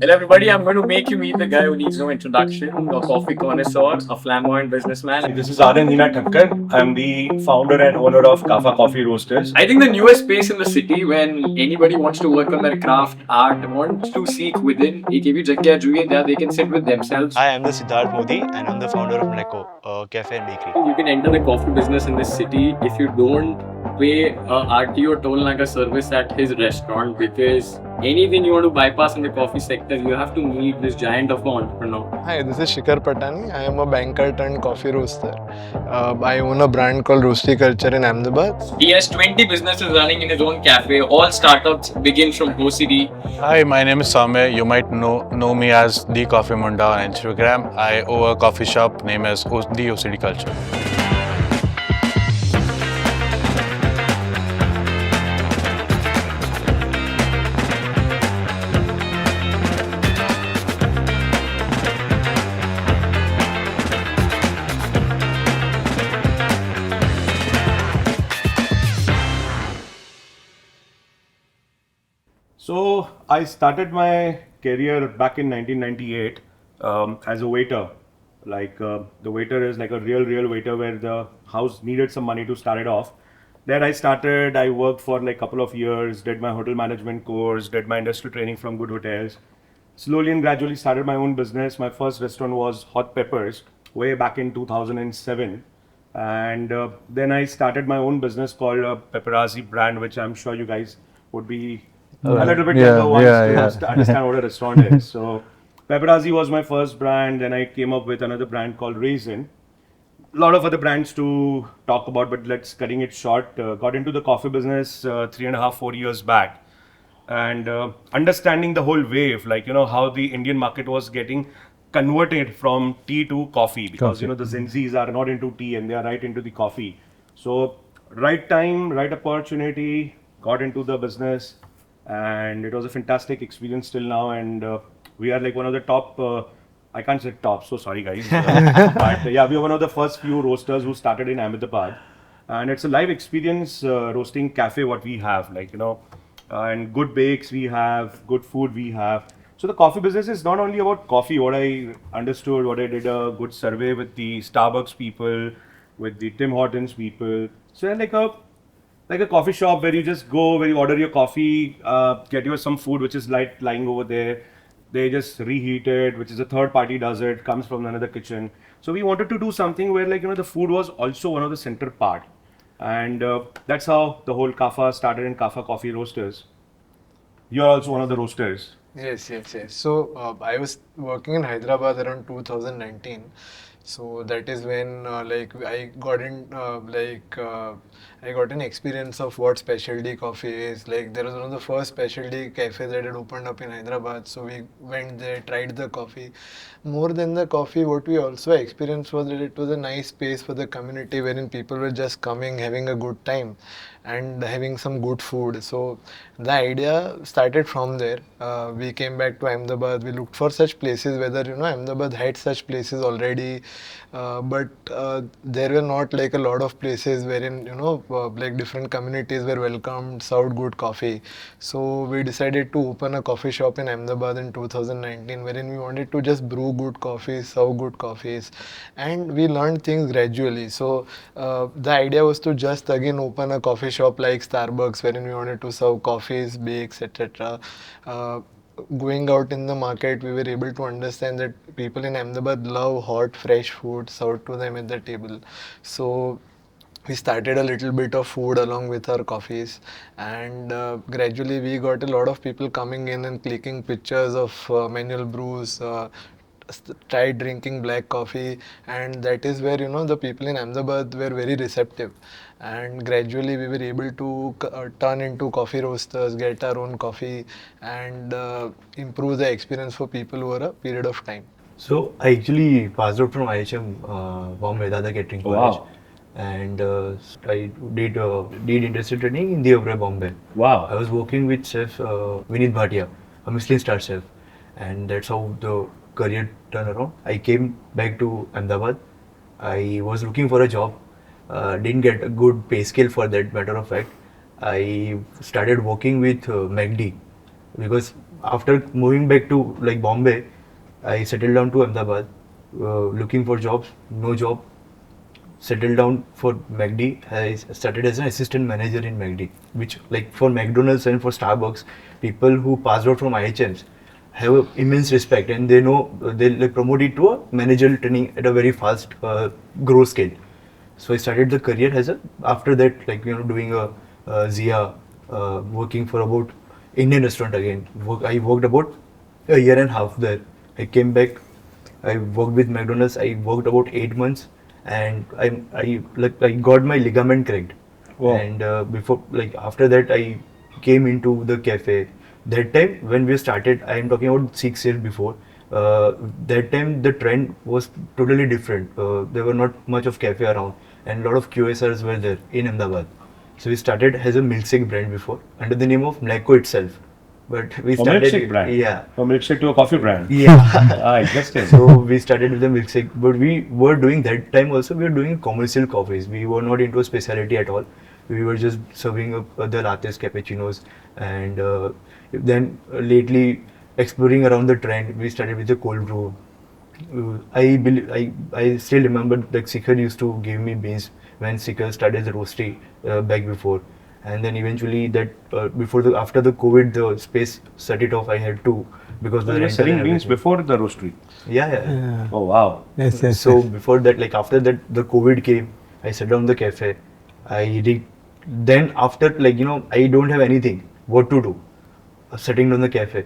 Hello, everybody. I'm going to make you meet the guy who needs no introduction, a coffee connoisseur, a flamboyant businessman. This is Anand, Heena, Thakkar. I'm the founder and owner of Kaffa Coffee Roasters. I think the newest space in the city when anybody wants to work on their craft, art, wants to seek within, AKB Jagya Juye, there they can sit with themselves. Hi, I'm the Siddharth Modi and I'm the founder of Mleko, a cafe and bakery. You can enter the coffee business in this city if you don't pay RTO toll naga service at his restaurant, because anything you want to bypass in the coffee sector, you have to meet this giant of an entrepreneur. Hi, this is Shikhar Pattani. I am a banker turned coffee roaster. I own a brand called Roastery Cultur in Ahmedabad. He has 20 businesses running in his own cafe. All startups begin from OCD. Hi, my name is Soumya. You might know me as the Coffee Munda on Instagram. I own a coffee shop named as the OCD Culture. So I started my career back in 1998 as a waiter. The waiter is like a real waiter where the house needed some money to start it off. There I started. I worked for like a couple of years, did my hotel management course, did my industry training from good hotels. Slowly and gradually started my own business. My first restaurant was Hot Peppers way back in 2007. And then I started my own business called Paparazzi brand, which I'm sure you guys would be a little bit younger ones to understand what a restaurant is. So Paparazzi was my first brand. Then I came up with another brand called Raisin. A lot of other brands to talk about, but let's cutting it short. Got into the coffee business 3.5, 4 years back, and understanding the whole wave, like how the Indian market was getting converted from tea to coffee, because the Gen Zs are not into tea and they are right into the coffee. So right time, right opportunity, got into the business, and it was a fantastic experience till now. And we are like one of the top. I can't say top, so sorry guys. But yeah, we are one of the first few roasters who started in Ahmedabad, and it's a live experience roasting cafe. What we have, and good bakes we have, good food we have. So the coffee business is not only about coffee. What I understood, what I did a good survey with the Starbucks people, with the Tim Hortons people. So yeah, like a coffee shop where you just go, where you order your coffee, get your some food which is lying over there. They just reheat it, which is a third party does it, comes from another kitchen. So we wanted to do something where the food was also one of the center part. And that's how the whole Kaffa started in Kaffa Coffee Roasters. You're also one of the roasters. Yes. So I was working in Hyderabad around 2019. So that is when I got an experience of what specialty coffee is. Like there was one of the first specialty cafes that had opened up in Hyderabad. So we went there, tried the coffee. More than the coffee, what we also experienced was that it was a nice space for the community wherein people were just coming, having a good time and having some good food. So the idea started from there. We came back to Ahmedabad. We looked for such places, whether Ahmedabad had such places already, but there were not like a lot of places wherein like different communities were welcomed, served good coffee. So we decided to open a coffee shop in Ahmedabad in 2019, wherein we wanted to just brew good coffees, serve good coffees, and we learned things gradually. So the idea was to just again open a coffee shop like Starbucks, wherein we wanted to serve coffees, bakes, etc. Going out in the market, we were able to understand that people in Ahmedabad love hot, fresh food served to them at the table. So we started a little bit of food along with our coffees, and gradually we got a lot of people coming in and clicking pictures of manual brews. Tried drinking black coffee, and that is where the people in Ahmedabad were very receptive, and gradually we were able to turn into coffee roasters, get our own coffee, and improve the experience for people over a period of time. So I actually passed out from IHM Bombay, Dada Catering College. Wow. And I did industrial training in the Oberoi, Bombay. Wow. I was working with chef Vinit Bhatia, a Michelin star chef, and that's how the career turned around. I came back to Ahmedabad. I was looking for a job, didn't get a good pay scale for that matter of fact. I started working with MACD because after moving back to like Bombay, I settled down to Ahmedabad, looking for jobs, no job. Settled down for McD. I started as an assistant manager in McD, which like for McDonald's and for Starbucks, people who passed out from IHMs have a immense respect, and they know they like promote it to a managerial training at a very fast growth scale. So I started the career as a after that like doing a Zia, working for about Indian restaurant again. I worked about a year and a half there. I came back. I worked with McDonald's. I worked about 8 months, and I got my ligament cracked. Wow. And before like after that I came into the cafe. That time when we started, I am talking about 6 years before. That time the trend was totally different. There were not much of cafe around, and a lot of QSRs were there in Ahmedabad. So we started as a milkshake brand before under the name of Mleko itself. But we A started milkshake brand. Yeah. From milkshake to a coffee brand. Yeah. Interesting. So we started with the milkshake, but we were doing that time also. We were doing commercial coffees. We were not into a specialty at all. We were just serving up the lattes, cappuccinos, and then lately exploring around the trend. We started with the cold brew. I still remember that Shikhar used to give me beans when Shikhar started the roastery back before, and then eventually that after the COVID the space shut it off. I had to because So the you were rental selling and beans everything. before the roastery. Yeah. Oh wow. Yes. So before that, like after that, the COVID came. I shut down the cafe. Then after I don't have anything. What to do? Shutting down the cafe.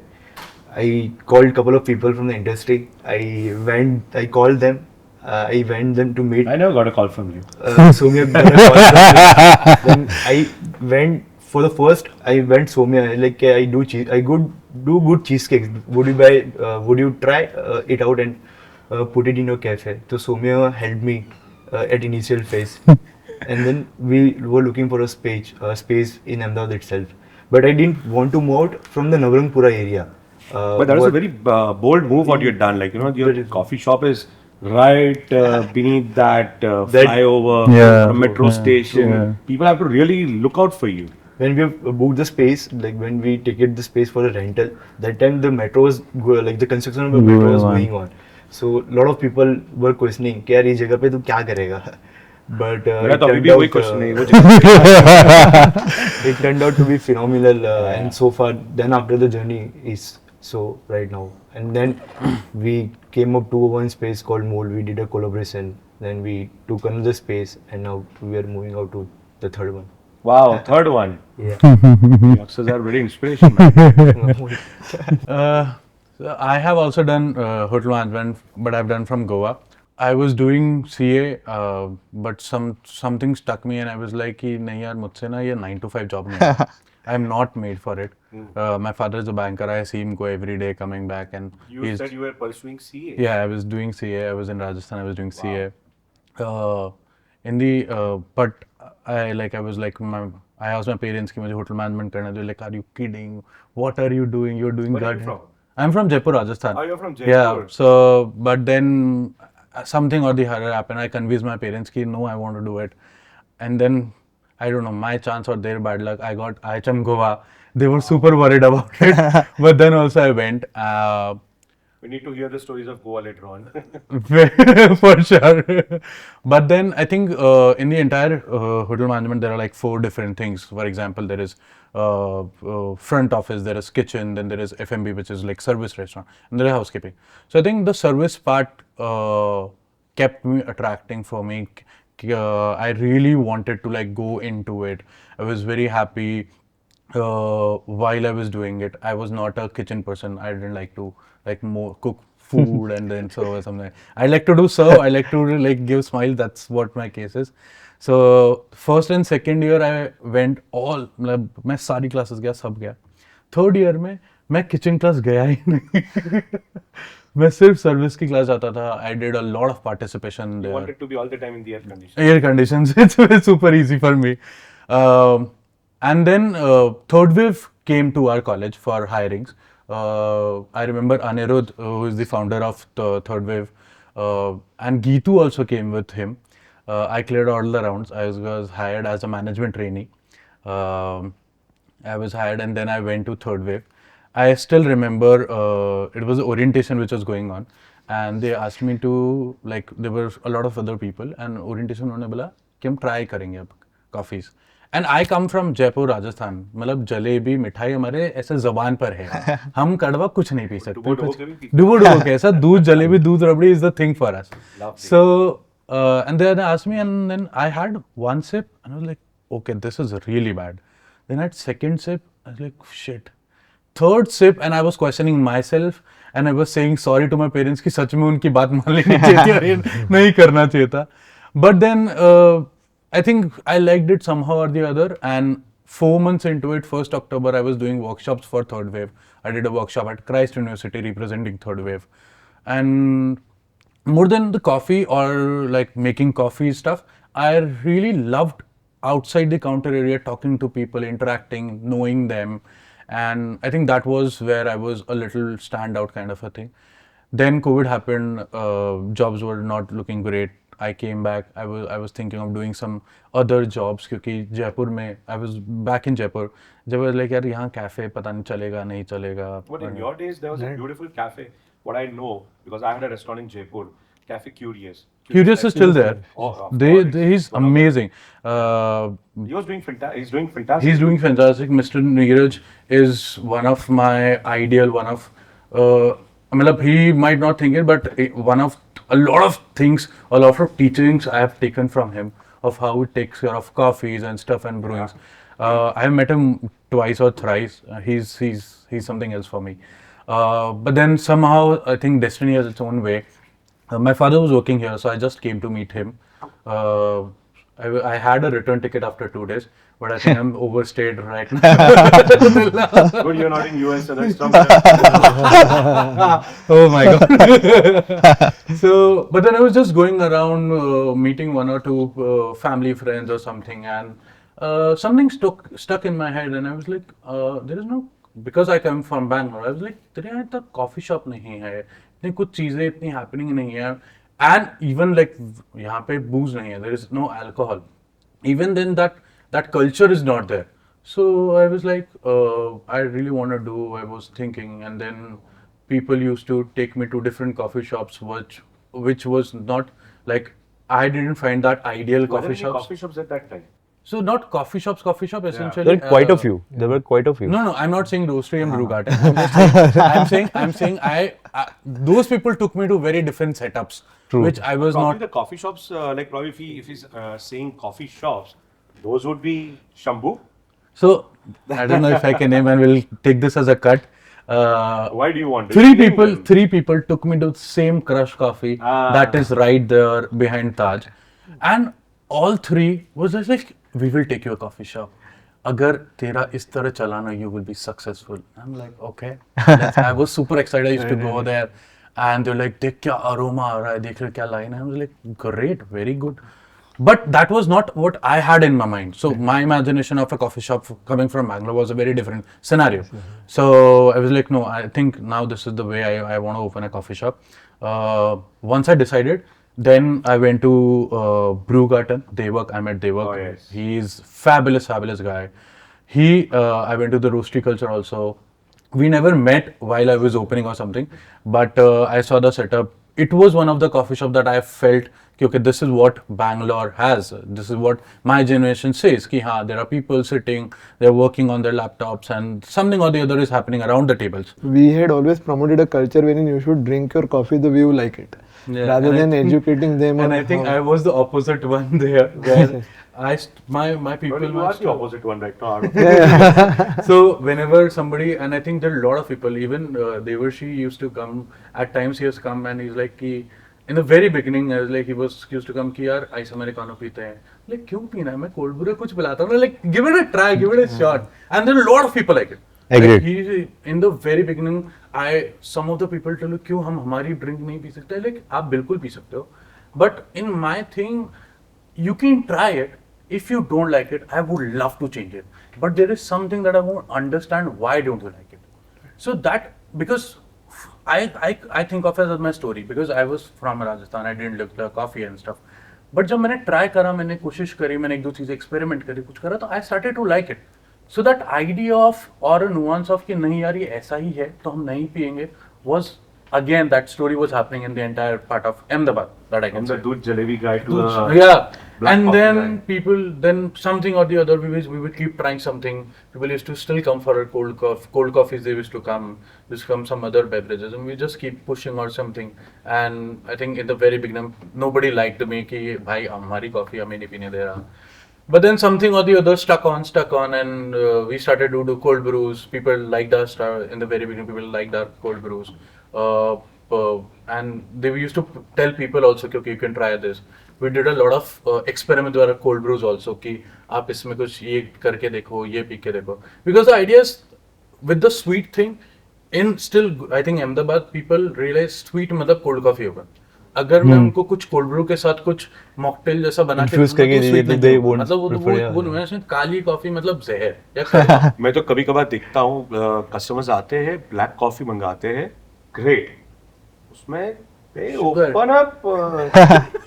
I called couple of people from the industry. I called them. I went them to meet. I never got a call from you. Soumya got a call from me. Then I went for the first. I went Soumya. Like I do cheese. I do good cheesecakes. Would you buy? Would you try it out and put it in your cafe? So Soumya helped me at initial phase, and then we were looking for a space in Ahmedabad itself. But I didn't want to move out from the Navrangpura area. But that was a very bold move what you had done. Like, your coffee shop is right beneath that flyover, Yeah. a metro station. Yeah. People have to really look out for you. When we have booked the space, like when we ticket the space for a rental, that time the metro was like the construction of the metro was going on. So a lot of people were questioning, "क्या यार ये जगह पे तू क्या करेगा?" But मेरा it तो अभी turned भी वही out, क्वेश्चन है वो जगह it turned out to be phenomenal, and so far. Then after the journey is so right now, and then we came up to one space called Mole. We did a collaboration. Then we took another space, and now we are moving out to the third one. Wow, third one. Yeah. Youngsters are very inspirational, man. So I have also done hotel management, but I've done from Goa. I was doing CA, but something stuck me, and I was like, कि नहीं यार मुझसे ना ये 9 to 5 job नहीं है. I'm not made for it. My father is a banker. I see him go every day coming back, and You said you were pursuing CA. yeah, I was doing CA. I was in Rajasthan. I was doing CA. But I was like I asked my parents कि मुझे hotel management करना है. They're like, are you kidding? What are you doing? You're doing Where are you good. from? I'm from Jaipur, Rajasthan. Oh, you're from Jaipur. Yeah. So, but then something or the other happened. I convinced my parents कि no, I want to do it. And then I don't know, my chance or their bad luck, I got IHM Goa. They were super worried about it. But then also I went. We need to hear the stories of Goa later on. For sure. But then I think in the entire hotel management, there are like 4 different things. For example, there is front office, there is kitchen, then there is F&B, which is like service restaurant, and there is housekeeping. So I think the service part kept me attracting for me. I really wanted to like go into it. I was very happy while I was doing it. I was not a kitchen person. I didn't like to more cook food and then serve or something. I like to do serve. I like to like give smile. That's what my case is. So first and second year I went all मतलब मैं सारी classes गया सब गया. Third year में मैं kitchen class गया ही नहीं. मैं सिर्फ सर्विस की क्लास जाता था. I did a lot of participation You there. wanted to be all the time in the air condition. Air conditions. It's super easy for me. And then third wave came to our college for hirings. I remember Anirudh, who is the founder of the third wave, and Geetu also came with him. I cleared all the rounds. I was hired as a management trainee. I was hired, and then I went to third wave. I still remember it was orientation which was going on, and they asked me to, like, there were a lot of other people, and orientation उन्होंने बोला कि हम try करेंगे अब coffees. And I come from Jaipur, Rajasthan. मतलब जलेबी मिठाई हमारे ऐसे जबान पर है. हम कड़वा कुछ नहीं पी सकते. डुबो डुबो के ऐसा दूध जलेबी दूध रबड़ी is the thing for us. So and then they asked me, and then I had one sip, and I was like, okay, this is really bad. Then I had second sip, I was like, shit. Third sip, and I was questioning myself, and I was saying sorry to my parents कि सच में उनकी बात मान लेनी चाहिए थी और ये नहीं करना चाहिए था. But then I think I liked it somehow or the other, and 4 months into it, 1st October, I was doing workshops for Third Wave. I did a workshop at Christ University representing Third Wave. And more than the coffee or like making coffee stuff, I really loved outside the counter area, talking to people, interacting, knowing them. And I think that was where I was a little standout kind of a thing. Then COVID happened, jobs were not looking great. I came back. I was thinking of doing some other jobs क्योंकि जयपुर में I was back in Jaipur. जब I was like यार यहाँ cafe पता नहीं चलेगा नहीं चलेगा. But in your days there was a beautiful cafe. What I know, because I had a restaurant in Jaipur, Cafe Curious. Curious is still there. He's amazing. He's doing fantastic. He's doing fantastic. Mr. Neeraj is one of my ideal. One of मतलब he might not think it, but one of a lot of things, a lot of teachings I have taken from him of how he takes care of coffees and stuff and brewings. I have met him twice or thrice. He's something else for me. But then somehow I think destiny has its own way. My father was working here, so I just came to meet him. I had a return ticket after 2 days, but I think I'm overstayed right now. Good, you're not in US, so that's something. Oh my god. So, but then I was just going around meeting 1 or 2 family friends or something, and something stuck in my head, and I was like, there is no, because I come from Bangalore, I was like, तेरे यहाँ तक coffee shop नहीं है, इतनी कुछ चीजें इतनी happening नहीं है, and even like यहाँ पे booze नहीं है, there is no alcohol. Even then that culture is not there. So I was like, I really want to do. I was thinking, and then people used to take me to different coffee shops, which was not like, I didn't find that ideal coffee shops. Coffee shops at that time? So not coffee shop essentially. There were quite a few. There were quite a few. No, I'm not saying Roastery and brew garden. I'm saying I those people took me to very different setups, which I was Probably not. the coffee shops, like probably if he's saying coffee shops, those would be Shambhu. So I don't know if I can name, and we'll take this as a cut. Why do you want to? Three people took me to the same Crush Coffee that is right there behind Taj, and all 3 was just like, we will take you a coffee shop. अगर तेरा इस तरह चलाना, you will be successful. I'm like, okay. I was super excited. I used to go there, and they're like, देख क्या aroma आ रहा है, देख रहे क्या line है. I was like, great, very good. But that was not what I had in my mind. So my imagination of a coffee shop coming from Bangalore was a very different scenario. So I was like, no, I think now this is the way I want to open a coffee shop. Once I decided, then I went to Brew Garden. I met Devak. Oh, yes. He's fabulous guy. I went to the Roastery Culture also. We never met while I was opening or something, but I saw the setup. It was one of the coffee shop that I felt, okay, this is what Bangalore has. This is what my generation says. Ki haan, there are people sitting, they're working on their laptops, and something or the other is happening around the tables. We had always promoted a culture wherein you should drink your coffee the way you like it, rather than educating them. And I think I was the opposite one there. Where my people. You are the opposite one right now. So whenever somebody, and I think there are a lot of people, even Devarshi used to come. At times he has come and he's like, ki, in the very beginning, I was like, he used to come, ki yaar, ice americano peete hain. Like, kyun peena hai? Main cold brew kuch pilata hu. Like, give it a try, give it a shot. And there are a lot of people like it. Agreed. In the very beginning, some of the people tell me, क्यों हम हमारी drink नहीं P सकते? Like, आप बिल्कुल P सकते हो. But in my thing, you can try it. If you don't like it, I would love to change it. But there is something that I won't understand. Why don't you like it? So that, because I think of it as my story, because I was from Rajasthan, I didn't look the coffee and stuff. But जब मैंने try करा, मैंने कोशिश करी, मैंने 1-2 चीजें experiment करी, कुछ करा, तो I started to like it. So that idea of or a nuance of कि नहीं यार ये ऐसा ही है तो हम नहीं पिएंगे was again that story was happening in the entire part of Ahmedabad that I can From the say. Doodh Jalebi guy to the Yeah, black and coffee then guy. people, then something or the other, we would keep trying something. People used to still come for a cold coffees. They used to come, some other beverages, and we just keep pushing or something. And I think in the very beginning, nobody liked me कि भाई हमारी coffee हमें नहीं पीने दे रहा. But then something or the other stuck on, and we started to do cold brews. People liked us in the very beginning. People liked our cold brews, and they used to tell people also, कि okay, you can try this. We did a lot of experiment with our cold brews also, कि आप इसमें कुछ ये करके देखो, ये P के देखो. Because the idea is with the sweet thing, in still I think Ahmedabad people realize sweet मतलब cold coffee होगा. अगर मैं उनको कुछ कोल्ड ब्रू के साथ कुछ मॉकटेल जैसा बना के Infuse करके दे दे, they won't मतलब prefer, yeah. वो वैसे काली कॉफी मतलब जहर या कड़वा. मैं तो कभी कभार देखता हूँ कस्टमर्स आते हैं ब्लैक कॉफी मंगाते हैं ग्रेट उसमें they open up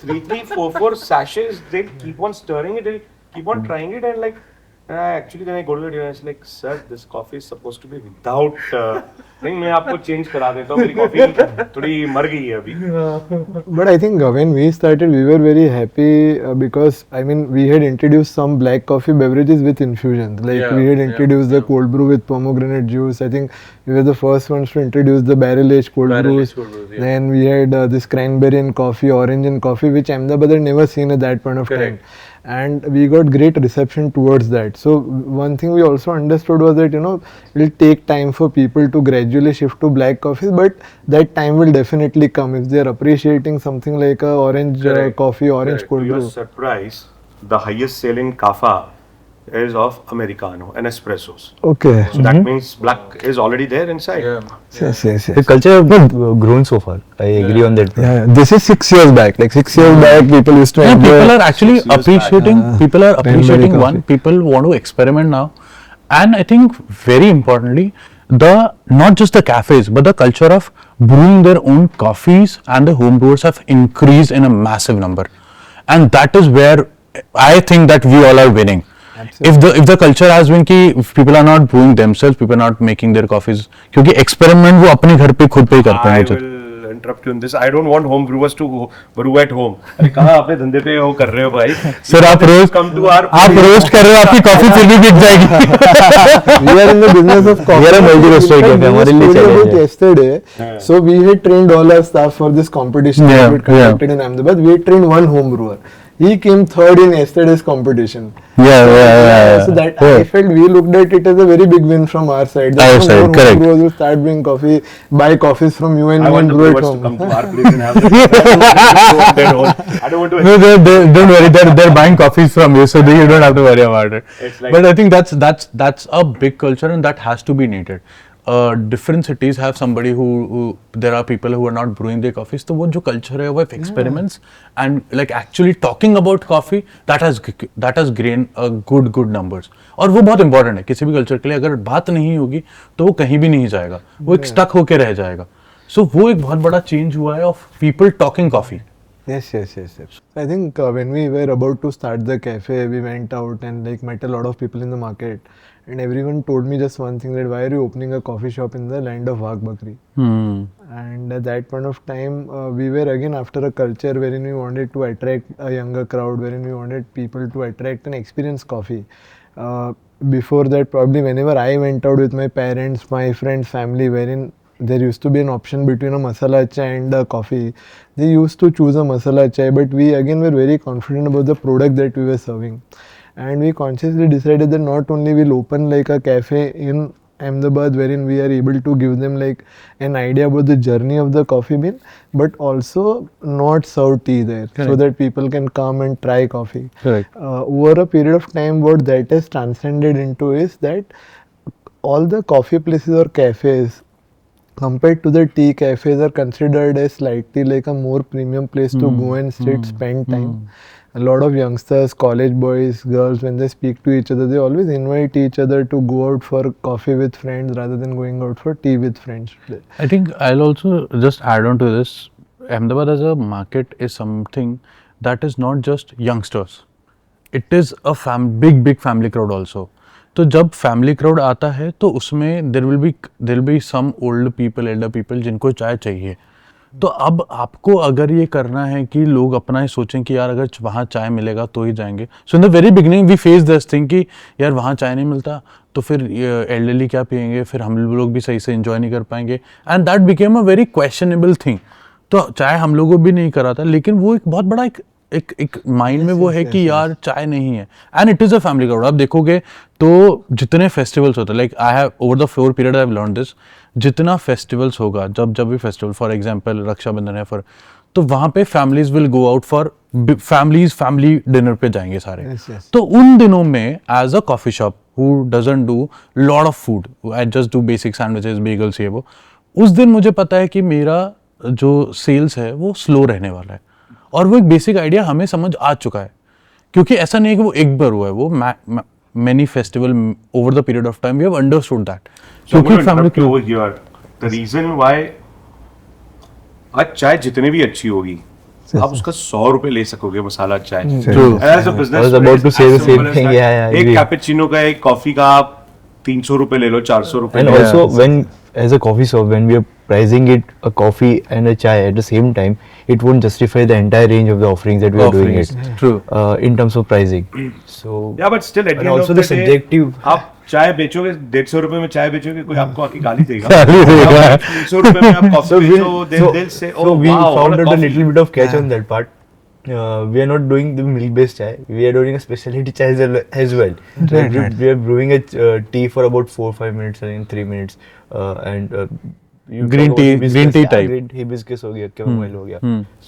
3-4 sachets they keep on stirring it they keep on trying it and like actually then I go to the dinner it's like sir this coffee is supposed to be without नहीं मैं आपको change करा देता हूँ मेरी coffee थोड़ी मर गई है अभी. But I think when we started, we were very happy because I mean we had introduced some black coffee beverages with infusions. Like Yeah, we had yeah, introduced the cold brew with pomegranate juice. I think we were the first ones to introduce the barrel aged cold brews. Cold brews, yeah. Then we had this cranberry in coffee, orange in coffee, which Ahmedabad had never seen at that point of Correct. time. And we got great reception towards that. So one thing we also understood was that it'll take time for people to gradually shift to black coffees, but that time will definitely come if they're appreciating something like a orange coffee, orange To cold your brew. surprise, the highest selling Kaffa is of Americano and espressos. Okay. So that means black is already there inside. Yeah. Yes. The culture has not grown so far. I agree on that. Yeah, this is 6 years back. Like 6 years back, people used to Yeah, enjoy. people are actually 6 years appreciating. People are cranberry appreciating coffee. one. People want to experiment now, and I think very importantly, not just the cafes, but the culture of brewing their own coffees and the home brewers have increased in a massive number, and that is where I think that we all are winning. If the culture has been कि if people are not brewing themselves, people are not making their coffees, क्योंकि experiment वो अपने घर पे खुद पे ही करते I हैं. will interrupt you in this. I don't want home brewers to brew at home. अरे कहाँ अपने धंधे पे वो कर रहे हो भाई? सर आप रोस्ट Come to our. आप रोस्ट कर रहे हो आपकी कॉफी फिर भी बिक जाएगी. We are in the business of coffee. We are a multi-roaster cafe. हमारे लिए We challenge did है. yesterday. So we had trained all our staff for this competition Yeah, that we conducted in Ahmedabad. We had trained one home brewer. He came third in yesterday's competition. Yeah. So that I felt we looked at it as a very big win from our side. That Our some side, more home correct. brewers will start brewing coffee, buy coffees from you and I you want and the brew at brewers to come home. to our place and have their own. I don't want to. No, don't worry. They're buying coffees from you, so you don't have to worry about it. It's like- But I think that's a big culture, and that has to be needed. Different cities have somebody who there are people who are not brewing their coffees. So वो जो culture है वो experiments and like actually talking about coffee that has gained a good numbers. और वो बहुत important है किसी भी culture के लिए. अगर बात नहीं होगी तो वो कहीं भी नहीं जाएगा. वो एक stuck होके रह जाएगा. So वो एक बहुत बड़ा change हुआ है of people talking coffee. Yes. I think when we were about to start the cafe, we went out and like met a lot of people in the market, and everyone told me just one thing, that why are you opening a coffee shop in the land of Wagh Bakri? And at that point of time, we were again after a culture wherein we wanted to attract a younger crowd, wherein we wanted people to attract and experience coffee. Before that, probably whenever I went out with my parents, my friends, family, wherein there used to be an option between a masala chai and a coffee, they used to choose a masala chai, but we again were very confident about the product that we were serving. And we consciously decided that not only we'll open like a cafe in Ahmedabad wherein we are able to give them like an idea about the journey of the coffee bean, but also not serve tea there, so that people can come and try coffee. Correct. Over a period of time, what that has transcended into is that all the coffee places or cafes compared to the tea cafes are considered as slightly like a more premium place to go and sit, spend time. A lot of youngsters, college boys, girls, when they speak to each other, they always invite each other to go out for coffee with friends rather than going out for tea with friends. I think I'll also just add on to this. Ahmedabad as a market is something that is not just youngsters. It is a big family crowd also. तो जब family crowd आता है तो उसमें there will be some old people, elder people जिनको चाय चाहिए। तो अब आपको अगर ये करना है कि लोग अपना ही सोचें कि यार अगर वहाँ चाय मिलेगा तो ही जाएंगे। So in the very beginning we face this thing कि यार वहाँ चाय नहीं मिलता तो फिर एल्डरली क्या पियेंगे, फिर हम लोग भी सही से एंजॉय नहीं कर पाएंगे, and that became a very questionable thing. तो चाय हम लोगों को भी नहीं करा था, लेकिन वो एक बहुत बड़ा एक माइंड में वो है कि यार चाय नहीं है, and it is a family crowd. आप देखोगे तो जितने फेस्टिवल्स होते हैं, like I have over the 4 period I have learn this, जितना फेस्टिवल्स होगा, जब भी फेस्टिवल, फॉर एग्जांपल रक्षाबंधन है फॉर, तो वहाँ पे families will go out for family dinner पे जाएंगे सारे। तो उन दिनों में as a coffee shop who doesn't do lot of food, I just do basic sandwiches, bagels, ये वो, उस दिन मुझे पता है कि मेरा जो सेल्स है वो स्लो रहने वाला है, और वो एक बेसिक आइडिया हमें समझ आ चुका है, क्योंकि ऐसा नहीं है कि वो एक बार हुआ है, वो many festival over the period of time we have understood that. So I'm going to interrupt you over here. The reason why आज चाय जितने भी अच्छी होगी आप उसका 100 रुपए ले सकोगे मसाला चाय। True. As a business, I was about to say the same simple as thing. that. Yeah, एक कैपेचिनो का, एक कॉफी का आप 300 रुपए ले लो, 400 रुपए And ले लो। also, when as a coffee shop, when we are pricing it a coffee and a chai at the same time, it won't justify the entire range of the offerings that we are doing it. True. In terms of pricing. So Yeah, but still at the and end also of the the day, subjective. आप चाय बेचोगे 150 रुपए में, चाय बेचोगे कोई आपको आके गाली देगा। गाली देगा। 300 रुपए में आप कॉफी बेचो, they'll say, so oh we wow, found what a out a coffee. little bit of catch on that part. We are not doing the milk-based chai. We are doing a specialty chai as well. We are brewing a tea for about 4-5 minutes and in 3 minutes. You Green talk tea- about green tea yeah, type. Green hibiscus हो गया, chamomile हो गया,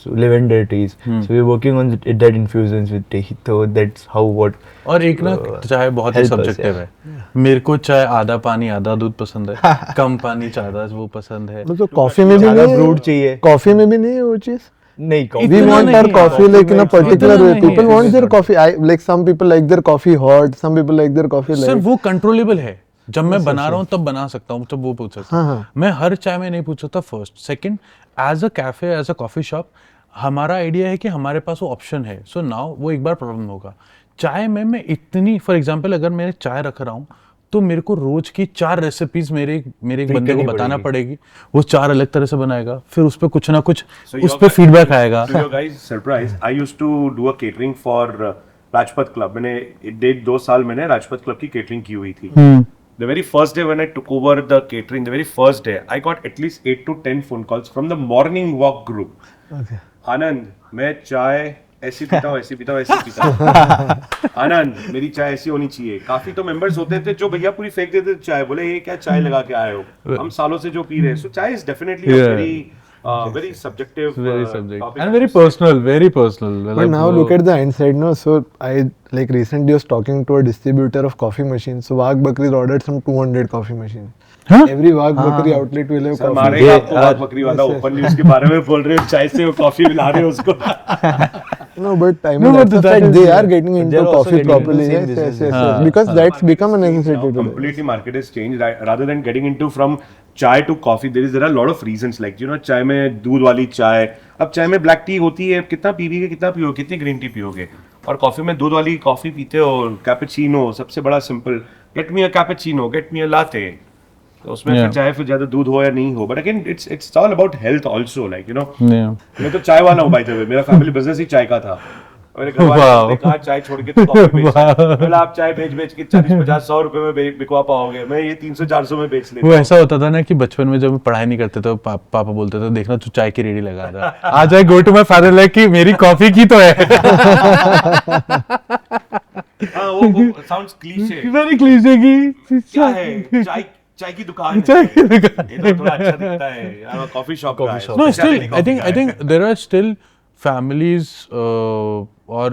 so lavender teas. So we are working on that infusions with tea. So that's how what. और एक ना चाय बहुत ही help us, subjective yeah. है। मेरे को चाय आधा पानी आधा दूध पसंद है, कम पानी ज्यादा वो पसंद है। मतलब कॉफी में भी ज़्यादा नहीं brewed चाहिए। कॉफी में भी नहीं है वो चीज। नहीं We इतना want नहीं our है, coffee like in a particular इतना way. नहीं People है। want their coffee. Like some people like their coffee hot. Some people like their coffee sir light. वो कंट्रोलेबल है, जब मैं बना रहा हूँ तब बना सकता हूँ, तब वो पूछ सकता हूँ। हाँ। मैं हर चाय में नहीं पूछ सकता। First, second, as a cafe, as a coffee shop, हमारा आइडिया है कि हमारे पास वो ऑप्शन है। सो नाउ वो एक बार प्रॉब्लम होगा चाय में, मैं इतनी, फॉर एग्जांपल अगर मैं चाय रख रहा हूँ तो मेरे को रोज की 4 रेसिपीज मेरे एक बंदे को बताना पड़ेगी, वो 4 अलग तरह से बनाएगा, फिर उस पर कुछ ना कुछ उस पर फीडबैक आएगा। To your guys' surprise, I used to do a catering for Rajpath club. मैंने 1.5-2 साल मैंने राजपथ क्लब की केटरिंग की हुई थी। The very first day when I took over the catering, the very first day, I got at least 8 to 10 phone calls from the morning walk group. आनंद, मैं चाय ऐसी पीता हूँ, ऐसी पीता हूँ, ऐसी पीता हूँ। आनंद, मेरी चाय ऐसी होनी चाहिए। काफी तो मेंबर्स होते थे जो भैया पूरी फेंक देते थे चाय, बोले ये क्या चाय लगा के आए हो, हम सालों से जो पी रहे हैं। So चाय is definitely a very subjective Very subject topic. and very personal, very personal. But now look at the inside, no? So I like recently was talking to a distributor of coffee machines. So Wagh Bakri ordered some 200 coffee machines. Huh? Every Wagh Bakri outlet will have sir coffee. मारेगा आपको बात बकरी वाला, openly उसके बारे में बोल रहे हो, चाय से वो कॉफी मिला रहे हो उसको। No, but I mean, No, but that's a that fact. is- They are getting into They're also coffee getting into properly. the same Yes, yes, business. yes. Because that's become a necessity today. Completely market has changed. Rather than getting into from chai to coffee, there are a lot of reasons. Like चाय में दूध वाली चाय, अब चाय में black T होती है, कितना पीओगे, कितना पियोगे, कितनी ग्रीन टी पियोगे, और कॉफी में दूध वाली कॉफी पीते हो, कैपेचिनो सबसे बड़ा सिंपल, गेट मी अ कैपेचिनो, गेट मी अ लाटे। तो उसमें फिर चाहे फिर ज्यादा दूध हो या नहीं हो, but again it's all about health also, like you know. मैं तो चाय वाला हूँ बाय द वे, मेरा फैमिली बिजनेस ही चाय का था। मेरे घर वालों ने कहा चाय छोड़ के तो कॉफी बेच, बोला आप चाय बेच के 40-50-100 रुपए में बिकवा पाओगे, मैं ये 300-400 में बेच लेता वो हूँ। ऐसा होता था ना कि बचपन में जब पढ़ाई नहीं करते तो पापा बोलते थे देखना तू चाय की रेडी लगा दे, आ जाए go to my father like कि मेरी कॉफी की तो है। हाँ, वो साउंड्स क्लीशे, वेरी क्लीशे की क्या है, चाय की दुकान है, चाय की दुकान। ये तो थोड़ा अच्छा दिखता है, कॉफी शॉप का है। No, still, Specialty I coffee think there are still families or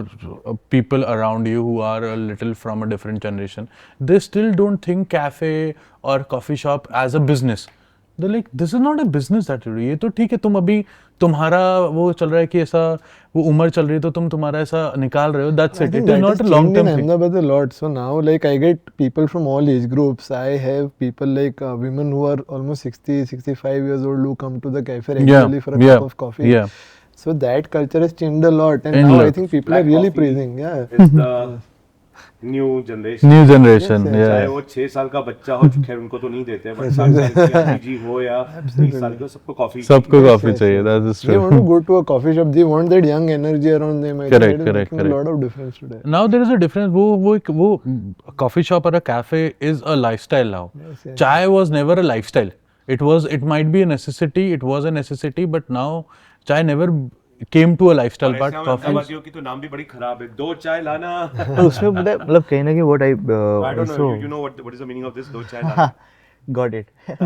people around you who are a little from a different generation. They still don't think cafe or coffee shop as a business. They're like, this is not a business that you do. ये तो ठीक है, तुम अभी तुम्हारा वो चल रहा है कि ऐसा वो उम्र चल रही है तो तुम तुम्हारा ऐसा निकाल रहे हो. That's I it. think It is that not has a long changed term in thing. Ahmedabad a lot. So now, like, I get people from all age groups. I have people like women who are almost 60, 65 years old who come to the cafe regularly for a cup of coffee. Yeah. So that culture has changed a lot, and Changed a now I lot. think people Black are really coffee praising. Yeah. is the new generation New generation, Yes, yes. चाहे yeah. वो 6 साल का बच्चा हो, खैर उनको तो नहीं देते, बट 7 साल की आंटी जी हो या 20 साल का, सबको कॉफी सबको Yes, कॉफी yes, चाहिए, yes. that is They want to true. go to a coffee shop. They want that young energy around them. I think Correct, that is correct, making a correct. lot of difference today. Now there is a difference. वो coffee shop or a cafe is a lifestyle now. Yes, yes. Chai was never a lifestyle. It might be a necessity. It was a necessity, but now chai never came to a lifestyle. और But ऐसे हम coffee. अहमदाबादियों की तो नाम भी बड़ी खराब है, 2 चाय लाना. तो उसमें पता है मतलब कहीं ना कहीं what I I don't know, also you know what is the meaning of this 2 चाय लाना? got it. हम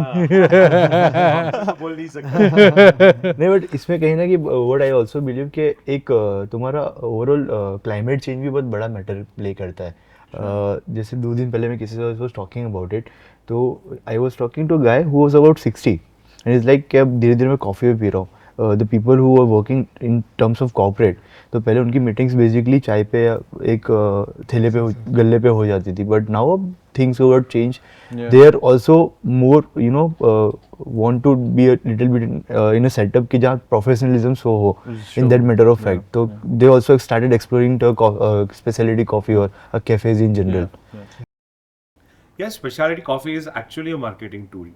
तो बोल नहीं सकते. नहीं बट इसमें कहीं ना कहीं what I also believe कि एक तुम्हारा ओवरऑल क्लाइमेट चेंज भी बहुत बड़ा मैटर प्ले करता है. जैसे 2 दिन पहले मैं किसी से was talking about it, तो I was talking to a guy who was about 60 and he's like कि अब धीरे धीरे मैं कॉफ़ी पी रहा हूँ. The people who are working in terms of corporate, तो पहले उनकी मीटिंग्स बेसिकली चाय पे या एक थैले पे गल्ले पे हो जाती थी, बट नाउ अब things over change. They are also more you know want to be a little bit in a setup कि जहाँ प्रोफेशनलिज्म शो हो in that matter of fact. तो they also started exploring specialty coffee और cafes in general. Yes, specialty coffee is actually a marketing tool.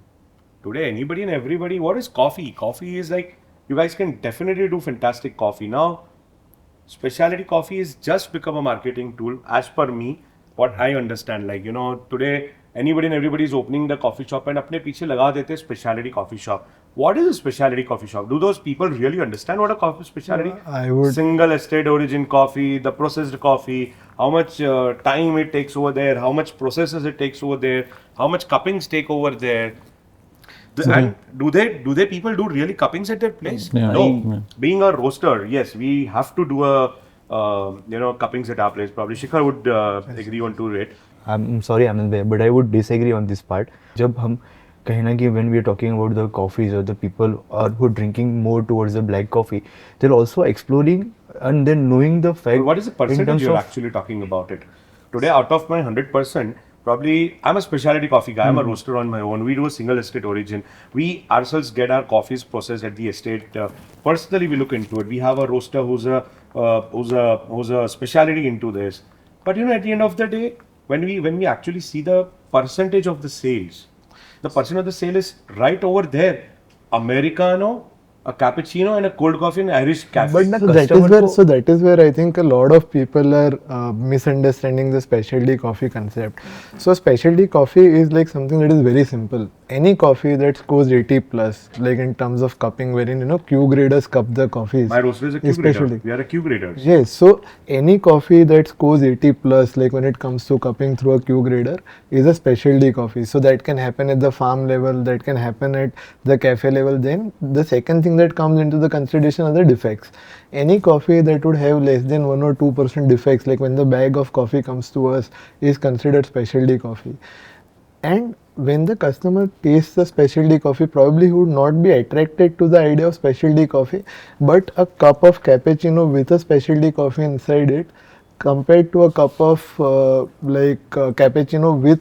Today, anybody and everybody, what is coffee? Coffee is like, you guys can definitely do fantastic coffee. Now, specialty coffee is just become a marketing tool as per me, what I understand. Like, you know, today, anybody and everybody is opening the coffee shop and अपने पीछे लगा देते specialty coffee shop. What is a specialty coffee shop? Do those people really understand what a coffee specialty? I would. Single estate origin coffee, the processed coffee, how much time it takes over there, how much processes it takes over there, how much cuppings take over there. And do they people do really cuppings at their place? Yeah. No. Yeah. Being a roaster, yes, we have to do a cuppings at our place. Probably Shikhar would agree on to it. I'm sorry, Anand, but I would disagree on this part. जब हम कहीं ना कहीं when we are talking about the coffees or the people who are drinking more towards the black coffee, they're also exploring and then knowing the fact. But what is the in percentage terms you're of- actually talking about it? Today, out of my 100%, probably I'm a specialty coffee guy. I'm a roaster on my own. We do a single estate origin. We ourselves get our coffees processed at the estate. Personally, we look into it. We have a roaster who's a specialty into this. But you know, at the end of the day, when we actually see the percentage of the sales, the percent of the sale is right over there. Americano, a cappuccino, and a cold coffee in Irish cafe. But na So that is customer where, को- so that is where I think a lot of people are misunderstanding the specialty coffee concept. So specialty coffee is like something that is very simple. Any coffee that scores 80 plus, like in terms of cupping, wherein you know Q graders cup the coffees. My roaster is a Q is grader. specialty. We are a Q graders. Yes, so any coffee that scores 80 plus, like when it comes to cupping through a Q grader, is a specialty coffee. So that can happen at the farm level, that can happen at the cafe level. Then the second thing that comes into the consideration are the defects. Any coffee that would have less than 1 or 2% defects, like when the bag of coffee comes to us, is considered specialty coffee. And when the customer tastes the specialty coffee, probably he would not be attracted to the idea of specialty coffee, but a cup of cappuccino with a specialty coffee inside it, compared to a cup of cappuccino with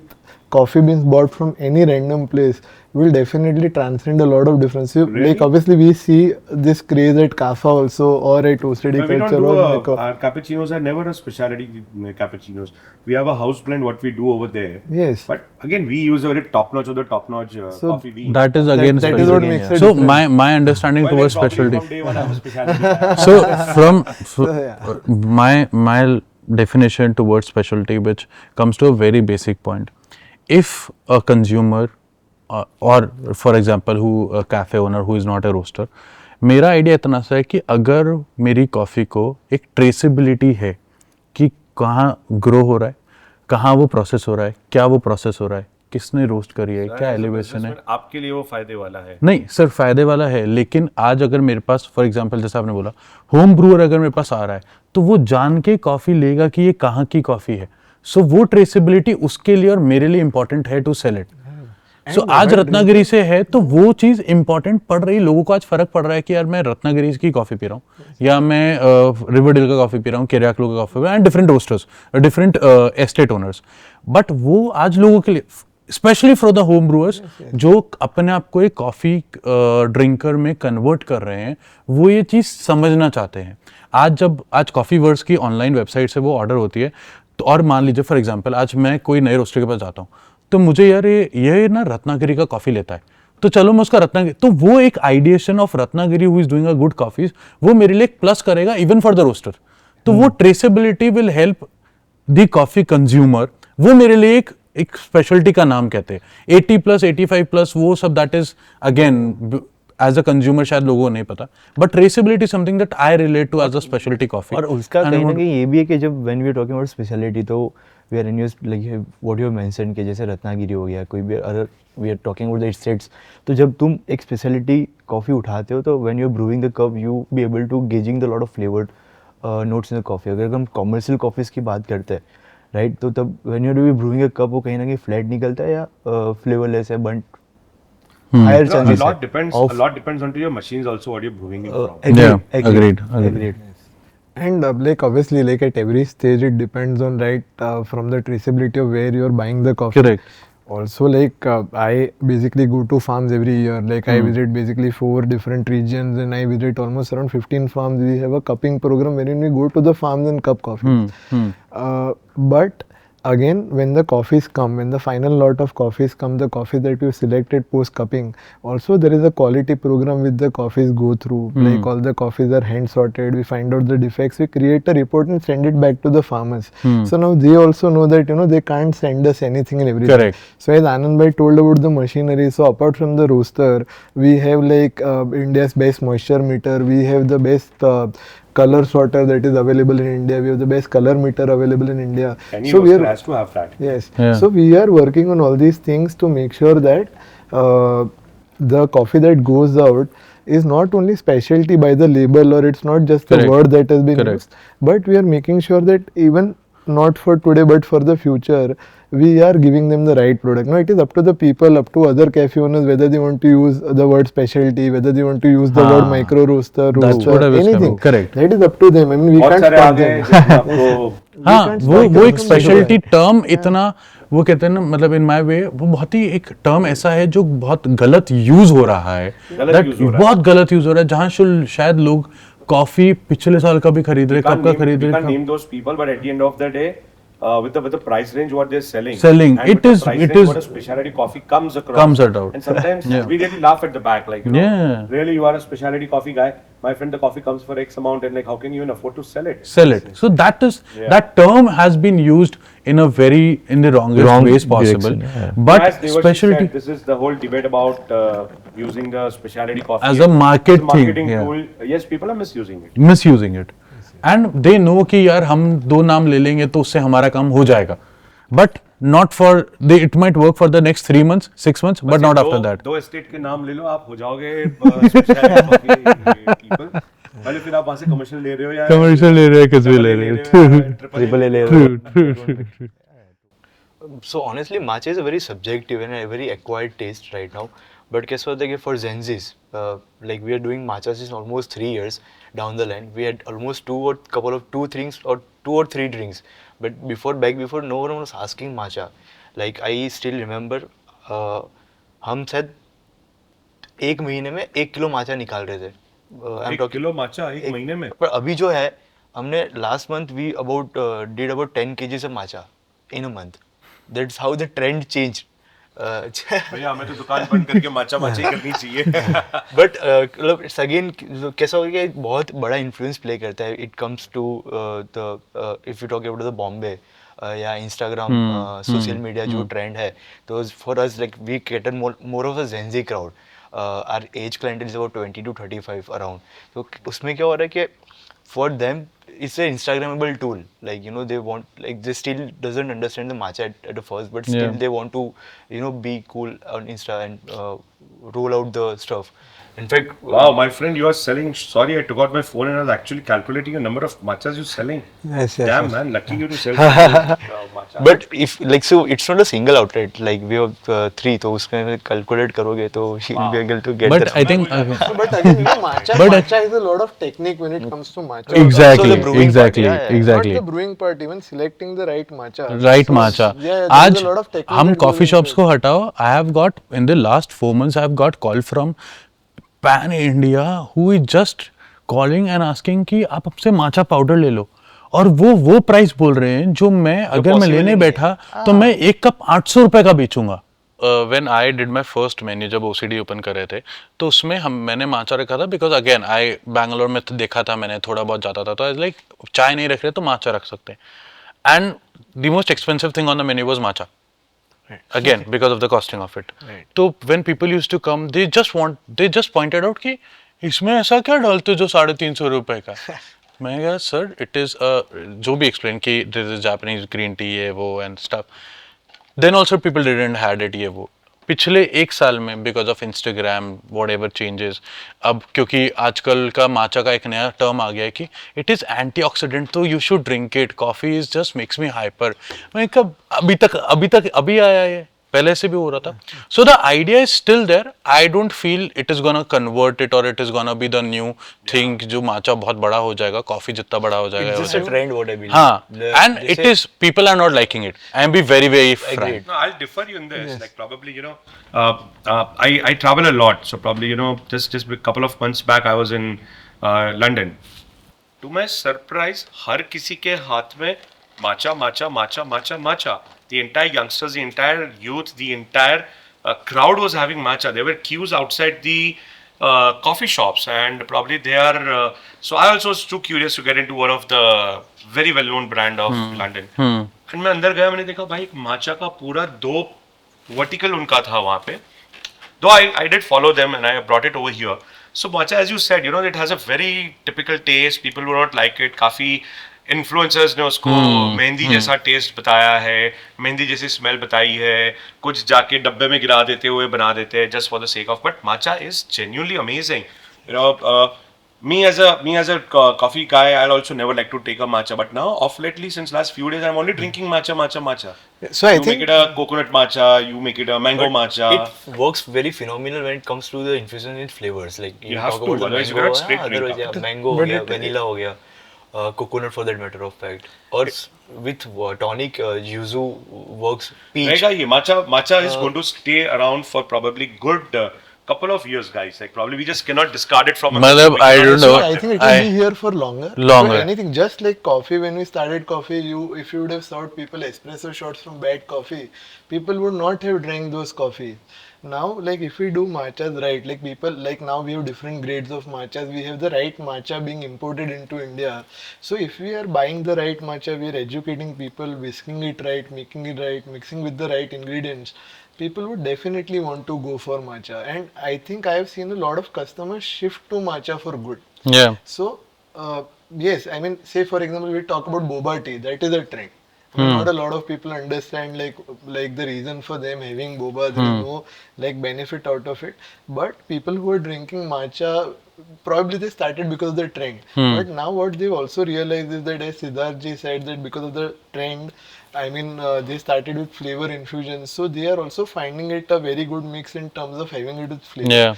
coffee beans bought from any random place, will definitely transcend a lot of difference. Really? Like obviously we see this craze at Kaffa also, or at Roastery But we don't culture do or Mleko. our cappuccinos are never a specialty cappuccinos. We have a house blend what we do over there. Yes. But again, we use a very top notch of the top notch So coffee beans. That is again that is what specialty. makes it So different. my understanding Well, towards like probably specialty. from day one, I'm a specialty guy. So my definition towards specialty, which comes to a very basic point. If a consumer or for example who a cafe owner who is not a roaster, मेरा idea इतना सा है कि अगर मेरी coffee को एक traceability है कि कहाँ ग्रो हो रहा है, कहाँ वो प्रोसेस हो रहा है, क्या वो प्रोसेस हो रहा है, किसने रोस्ट करी है, क्या एलिवेशन है. आपके लिए वो फायदे वाला है. नहीं सर, फायदे वाला है, लेकिन आज अगर मेरे पास फॉर एग्जांपल जैसे आपने बोला होम ब्रूअर अगर मेरे पास आ रहा है तो वो जान के कॉफ़ी लेगा कि ये कहाँ की कॉफ़ी है. सो वो ट्रेसिबिलिटी उसके लिए और मेरे लिए इंपॉर्टेंट है टू सेल इट. सो आज रत्नागिरी से है तो वो चीज़ इंपॉर्टेंट पड़ रही, लोगों को आज फर्क पड़ रहा है कि यार मैं रत्नागिरी की कॉफ़ी पी रहा हूँ या मैं रिवरडेल का कॉफ़ी पी रहा हूँ, केरियाकलो का कॉफ़ी पी रहा हूँ, and different roasters, different estate owners. But वो आज लोगों के लिए specially for the home brewers जो अपने आप को एक कॉफ़ी ड्रिंकर में कन्वर्ट कर रहे हैं, वो ये चीज़ समझना चाहते हैं. आज कॉफ़ी वर्स की ऑनलाइन वेबसाइट से वो ऑर्डर होती है तो और मान लीजिए फॉर एग्जांपल आज मैं कोई नए रोस्टर के पास जाता हूँ, तो मुझे यार ये ना रत्नागिरी का कॉफी लेता है, तो चलो मैं उसका रत्नागिरी, तो वो एक ideation of Ratnagiri who is doing a good coffees, वो मेरे लिए एक प्लस करेगा इवन फॉर द रोस्टर. तो वो traceability will help the coffee consumer. वो मेरे लिए एक स्पेशलिटी का नाम कहते हैं. 80+, 85+, वो सब that is again as a consumer शायद लोगों को नहीं पता, but traceability something that I relate to as a speciality coffee. और उसका कहीं ना कहीं ये भी है कि जब when we are talking about specialty, तो we are in use like what you mention कि जैसे रत्नागिरी हो गया, कोई भी other we are talking about the states. तो जब तुम एक स्पेशलिटी कॉफ़ी उठाते हो, तो when you are brewing the cup you be able to gauging the lot of flavoured notes in the coffee. अगर हम कॉमर्शियल कॉफ़ीज़ की बात करते हैं, राइट, तो तब when you are brewing a cup वो कहीं ना कहीं फ्लैट निकलता है या फ्लेवरलेस है, but higher A chances lot है depends. of A lot depends onto your machines also what you're brewing it from. agreed. And like obviously, like at every stage, it depends on from the traceability of where you're buying the coffee. Correct. Also, like I basically go to farms every year. Like I visit basically 4 different regions, and I visit almost around 15 farms. We have a cupping program wherein we go to the farms and cup coffee. But again, when the coffees come, when the final lot of coffees come, the coffee that you selected post cupping, also there is a quality program with the coffees go through. Like all the coffees are hand sorted, we find out the defects, we create a report and send it back to the farmers. So now they also know that they can't send us anything and everything. Correct. So as Anand bhai told about the machinery, so apart from the roaster, we have like India's best moisture meter, we have the best color sorter that is available in India. We have the best color meter available in India. Any So we roaster are has to have that. yes. Yeah. So we are working on all these things to make sure that the coffee that goes out is not only specialty by the label, or it's not just Correct. a word that has been Correct. used, but we are making sure that even not for today but for the future, we are giving them the right product. Now it is up to the people, up to other cafe owners, whether they want to use the word specialty, whether they want to use the word micro roaster, That's what I was anything. coming. Correct. That is up to them. I mean, we बहुत can't सारे stop आ गए them. जिसमें आपको हाँ, can't वो stop वो them एक from speciality doing term इतना वो कहते हैं ना, मतलब इन माय वे वो बहुत ही एक टर्म ऐसा है जो बहुत गलत यूज हो रहा है. गलत use हो रहा है. बहुत गलत यूज हो रहा है, जहाँ शायद लोग कॉफी पिछले साल का भी खरीद रहे, कब का खरीद we रहे. can't name those people, but at the end of the day, with the price range what they're selling, Selling. and It with the is- price it range is- what a specialty coffee comes across, Comes out. and sometimes Yeah. we really laugh at the back, like Yeah. really you are a specialty coffee guy, my friend, the coffee comes for X amount, and like how can you even afford to sell it? Sell it. So that term has been used in the wrongest Wrong ways possible. direction, yeah. But As Devarshi specialty said, this is the whole debate about using the specialty coffee As a marketing marketing yeah. tool. Yes, people are misusing it. misusing it, and they know कि यार हम 2 नाम ले लेंगे तो उससे हमारा काम हो जाएगा. But not for it might work for the next 3 months, 6 months, but not after that. दो estate के नाम ले लो, आप हो जाओगे specialty coffee people. पहले फिर आप वहाँ से commercial ले रहे हो या Commercial ले रहे हो, कुछ भी ले रहे हो. Triple A ले रहे हो. So honestly, matcha is a very subjective and a very acquired taste right now. But guess what? Like for Gen Zs, like we are doing matcha since almost 3 years down the line. We had almost two or three drinks. But back before, no one was asking matcha. Like I still remember, हम शायद 1 महीने में 1 kilo matcha निकाल रहे थे. I'm 1 talking- kilo matcha एक महीने में. पर अभी जो है, हमने last month we did about 10 kgs of matcha in a month. That's how the trend changed. भैया हमें तो दुकान बंद करके matcha ही करनी चाहिए. But मतलब it's again कैसा हो गया कि बहुत बड़ा influence play करता है. It comes to the if you talk about the Bombay या Instagram social media जो trend है, तो for us like we cater more of a Gen Z crowd. Our age clientele is about 20 to 35 around. तो उसमें क्या हो रहा है कि for them it's an Instagrammable tool. Like they want, like they still doesn't understand the matcha at the first, but still Yeah. they want to be cool on Insta and roll out the stuff. In fact, Wow, my friend, you are selling. Sorry, I took out my phone and I was actually calculating the number of matchas you're selling. Yes, Damn, man, lucky you to sell matcha. but if like so, it's not a single outlet. Like we have 3, तो उसमें calculate करोगे तो you'll be able to get. But the I think But again, matcha is a lot of technique when it comes to matcha. exactly, Also the brewing exactly, part, yeah. exactly. Not the brewing part, even selecting the right matcha. Right So, matcha. Yeah, आज there's a lot of technique हम that goes coffee into shops it. को हटाओ. I have got in the last 4 months I have got call from Pan India who is just calling and asking कि आप हमसे matcha powder ले लो. और वो price बोल रहे हैं जो मैं अगर मैं लेने बैठा तो मैं एक कप 800 रुपए का बेचूंगा. When I did my first menu जब OCD ओपन कर रहे थे तो उसमें मैंने माचा रखा था बिकॉज अगेन आई बैंगलोर में तो देखा था मैंने थोड़ा बहुत जाता था तो आई लाइक चाय नहीं रख रहे तो माचा रख सकते हैं and the most expensive thing on the menu was matcha again because of the costing of it. तो when people used to come they just pointed out कि इसमें ऐसा क्या डालते हो जो 350 रुपए का. मैं कहा सर इट इज जो भी एक्सप्लेन कि this is Japanese green tea ये वो and stuff. Then also people didn't had it ये वो. पिछले एक साल में because of Instagram whatever changes अब क्योंकि आजकल का माचा का एक नया टर्म आ गया है कि इट इज़ एंटीऑक्सीडेंट तो you should drink it coffee is just makes me hyper. मैं कब अभी आया है पहले से भी हो रहा था. So the idea is still there. I don't feel it is gonna convert it और it is gonna be the new thing जो माचा बहुत बड़ा हो जाएगा कॉफी जितना बड़ा हो जाएगा. It's just a trend, what I believe. हाँ and They it say- is people are not liking it. I am be very very frank. No, I'll defer you in this. Like probably, I travel a lot. So probably, just a couple of months back, I was in London. To my surprise, हर किसी के हाथ में matcha. The entire youngsters, the entire youth, the entire crowd was having matcha. There were queues outside the coffee shops, and probably they are. So I also was too curious to get into one of the very well-known brand of London. And मैं अंदर गया मैंने देखा भाई एक matcha का पूरा 2 vertical उनका था वहाँ पे. Though I did follow them and I brought it over here. So matcha, as you said, it has a very typical taste. People will not like it. काफी इन्फ्लुएंसर्स ने उसको मेहंदी जैसा टेस्ट बताया है, मेहंदी जैसी स्मेल बताई है, कुछ जाके डब्बे में गिरा देते हुए बना देते हैं just for the sake of. But matcha is genuinely amazing. Me as a coffee guy, I'll also never like to take a matcha. But now, of lately, since last few days, I'm only drinking matcha. So I You think make it a coconut matcha, you make it a mango matcha. It works very phenomenal when it comes to the infusion in flavors. Like You have talk to, about the otherwise you mango, cannot straight drink otherwise, up. mango But हो गया, it- vanilla हो गया, coconut for that matter of fact. Or with tonic, yuzu works. Peach. रहेगा ये matcha is going to stay around for probably good couple of years, guys. Like probably we just cannot discard it from. मतलब, I don't so know. I think it will be here for longer. Longer. So anything, just like coffee. When we started coffee, if you would have served people espresso shots from bad coffee, people would not have drank those coffees. Now, like if we do matchas right, like people, like now we have different grades of matchas. We have the right matcha being imported into India. So if we are buying the right matcha, we are educating people, whisking it right, making it right, mixing with the right ingredients. People would definitely want to go for matcha, and I think I have seen a lot of customers shift to matcha for good. Yeah. So yes, I mean, say for example, we talk about boba tea. That is a trend. I mean, not a lot of people understand like the reason for them having boba. There is no like benefit out of it. But people who are drinking matcha, probably they started because of the trend. But now what they've also realized is that, as Siddharth ji said, that because of the trend, I mean, they started with flavor infusions. So they are also finding it a very good mix in terms of having it with flavor. Yeah.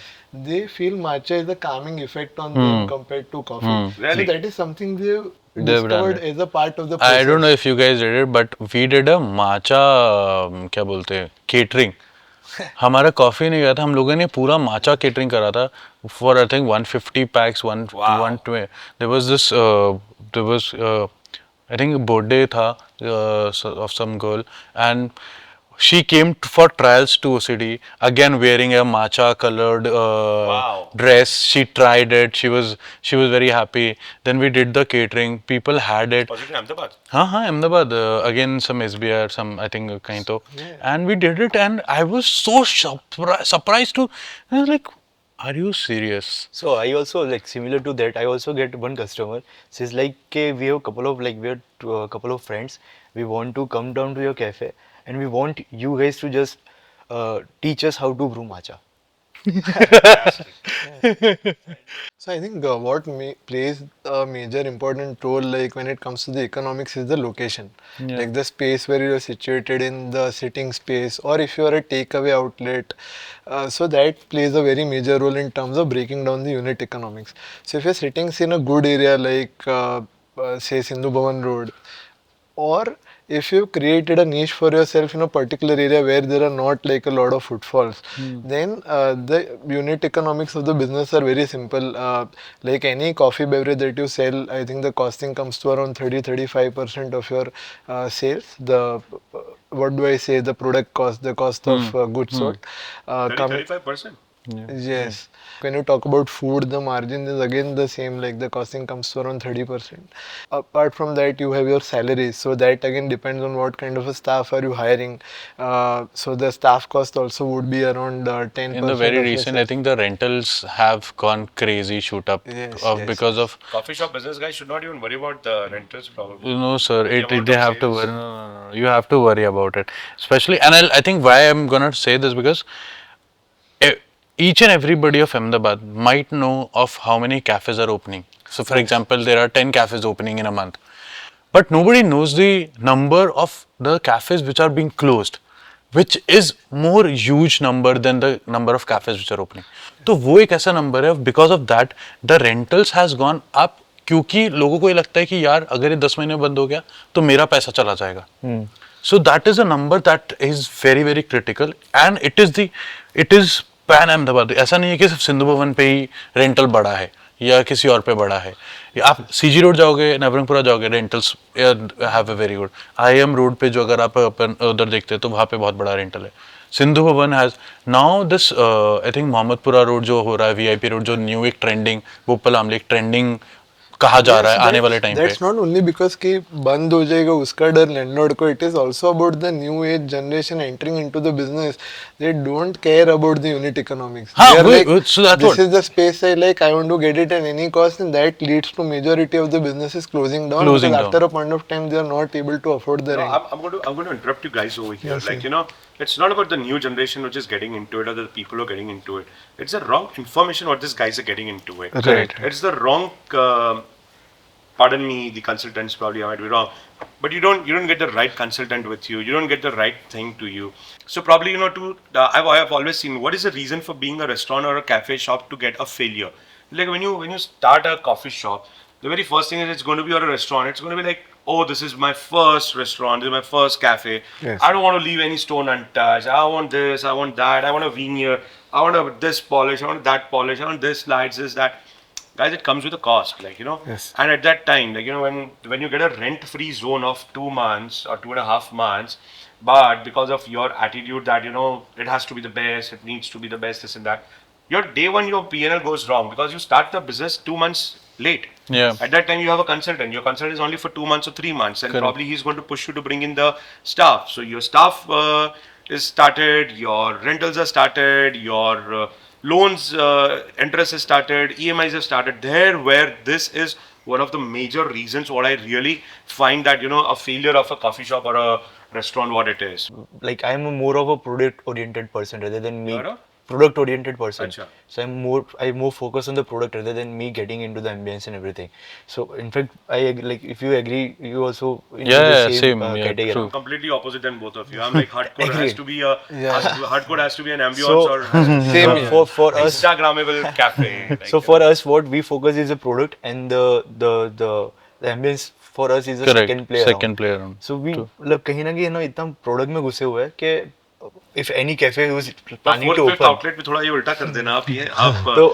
They feel matcha is a calming effect on them compared to coffee. Really? So that is something they've They've done discovered it. as a part of the process. I don't know if you guys did it, but we did a matcha क्या बोलते हैं catering. हमारा coffee नहीं गया था, हम लोगों ने पूरा माचा केटरिंग करा था for I think 150 pax 120. There was this there was I think birthday था of some girl and she came for trials to OCD again wearing a matcha colored dress. She tried it. She was very happy. Then we did the catering. People had it. Was it in Ahmedabad? हाँ Ahmedabad again some SBR some I think kind of and we did it and I was so surprised to I was like are you serious? So I also like similar to that. I also get one customer says like, "Okay, we have a couple of friends. We want to come down to your cafe and we want you guys to just teach us how to brew matcha." So I think what plays a major important role, like when it comes to the economics, is the location. Like the space where you are situated in, the sitting space, or if you are a takeaway outlet. So that plays a very major role in terms of breaking down the unit economics. So if you're sitting in a good area like say Sindhu Bhavan Road, or if you've created a niche for yourself in a particular area where there are not like a lot of footfalls, then the unit economics of the business are very simple. Like any coffee beverage that you sell, I think the costing comes to around 30-35% of your sales. The what do I say? The product cost, the cost of goods sold. 35%. Yes. When you talk about food, the margin is again the same, like the costing comes to around 30%. Apart from that, you have your salaries. So that again depends on what kind of a staff are you hiring. So the staff cost also would be around 10% In the very of your recent, I sales. think the rentals have gone crazy, shoot up Yes, yes. because of Coffee shop business guys should not even worry about the rentals probably. no, sir. amount They of have to sales. worry. No. You have to worry about it, especially. And I think why I'm gonna say this because e- each and everybody of Ahmedabad might know of how many cafes are opening. So, for example, there are 10 cafes opening in a month, but nobody knows the number of the cafes which are being closed, which is more huge number than the number of cafes which are opening. तो वो एक ऐसा number है because of that the rentals has gone up क्योंकि लोगों को ये लगता है कि यार अगर ये 10 महीने बंद हो गया तो मेरा पैसा चला जाएगा. So that is a number that is very very critical and it is pan Ahmedabad. ऐसा नहीं है कि सिर्फ सिंधु भवन पे ही रेंटल बढ़ा है या किसी और पे बढ़ा है. आप सीजी रोड जाओगे, नवरंगपुरा जाओगे, rentals have a very good. IIM road पे जो अगर आप उधर देखते हैं तो वहाँ पे बहुत बड़ा रेंटल है. Sindhu Bhavan has now this I think Mohammadpura road जो हो रहा है, VIP रोड जो न्यू एक ट्रेंडिंग, भोपाल आमले एक ट्रेंडिंग कहा जा रहा है आने वाले टाइम पे. That's not only because कि बंद हो जाएगा उसका डर लैंडलॉर्ड को. It is also about the new age generation entering into the business. They don't care about the unit economics. हाँ, They are वही- like, so that's this what- is the space I like. I want to get it at any cost, and that leads to majority of the businesses closing down. Closing because down. after a point of time, they are not able to afford the No, rent. I'm going to interrupt you guys over here. Yes, like, sir. you know, it's not about the new generation which is getting into it or the people who are getting into it. It's the wrong information what these guys are getting into it. Right. It's the wrong, pardon me, the consultants probably I might be wrong, but you don't get the right consultant with you. You don't get the right thing to you. So probably, you know, I've always seen what is the reason for being a restaurant or a cafe shop to get a failure. Like when you start a coffee shop, the very first thing is it's going to be, or a restaurant, it's going to be like, oh, this is my first restaurant, this is my first cafe. Yes. I don't want to leave any stone untouched. I want this, I want that, I want a veneer, I want this polish, I want that polish, I want this lights, this, that. Guys, it comes with a cost, like, you know. Yes. And at that time, like, you know, when you get a rent-free zone of 2 months or 2.5 months, but because of your attitude that, you know, it has to be the best, it needs to be the best, this and that, your day one, your P&L goes wrong because you start the business 2 months late. Yeah. At that time, you have a consultant. Your consultant is only for 2 months or 3 months, and Correct. probably he's going to push you to bring in the staff. So your staff is started, your rentals are started, your loans interest has started, EMIs have started. There, where this is one of the major reasons what I really find that, you know, a failure of a coffee shop or a restaurant, what it is. Like I'm a more of a product oriented person rather than me. You're a? Product oriented person. Acha. So I more focus on the product rather than me getting into the ambience and everything. So in fact, like if you agree, you also into Yeah, the same, same yeah, category. true. Completely opposite than both of you. I'm like hardcore has Agreed. to be a hardcore has to be an ambience So- or has to be Same a here. For us, Instagrammable cafe. Like, so for us, what we focus is the product, and the ambience for us is the Correct. second play Second around. play around. So we True. मतलब कहीं ना कहीं ना इतना product में घुसे हुए हैं कि if any cafe who's planning fourth to fifth open, outlet पे थोड़ा ये उल्टा कर देना आप ये आप तो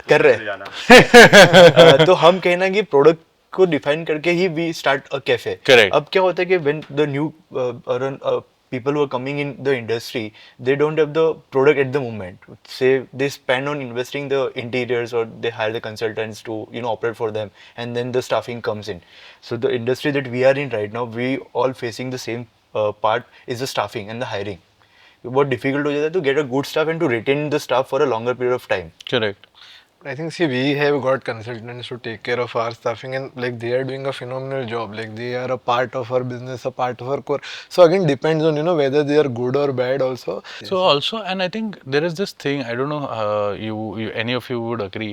कर रहे हैं. जाना तो हम कहना कि प्रोडक्ट को डिफाइन करके ही we start a cafe. Correct. अब क्या होता है कि when the new people who are coming in the industry, they don't have the product at the moment. Say they spend on investing the interiors or they hire the consultants to operate for them, and then the staffing comes in. So the industry that we are in right now, we all facing the same part is the staffing and the hiring. बहुत difficult हो जाता है to get a good staff and to retain the staff for a longer period of time. Correct. I think, see, we have got consultants to take care of our staffing, and like they are doing a phenomenal job. Like they are a part of our business, a part of our core. So again, depends on whether they are good or bad also. So also, and I think there is this thing. I don't know. You any of you would agree.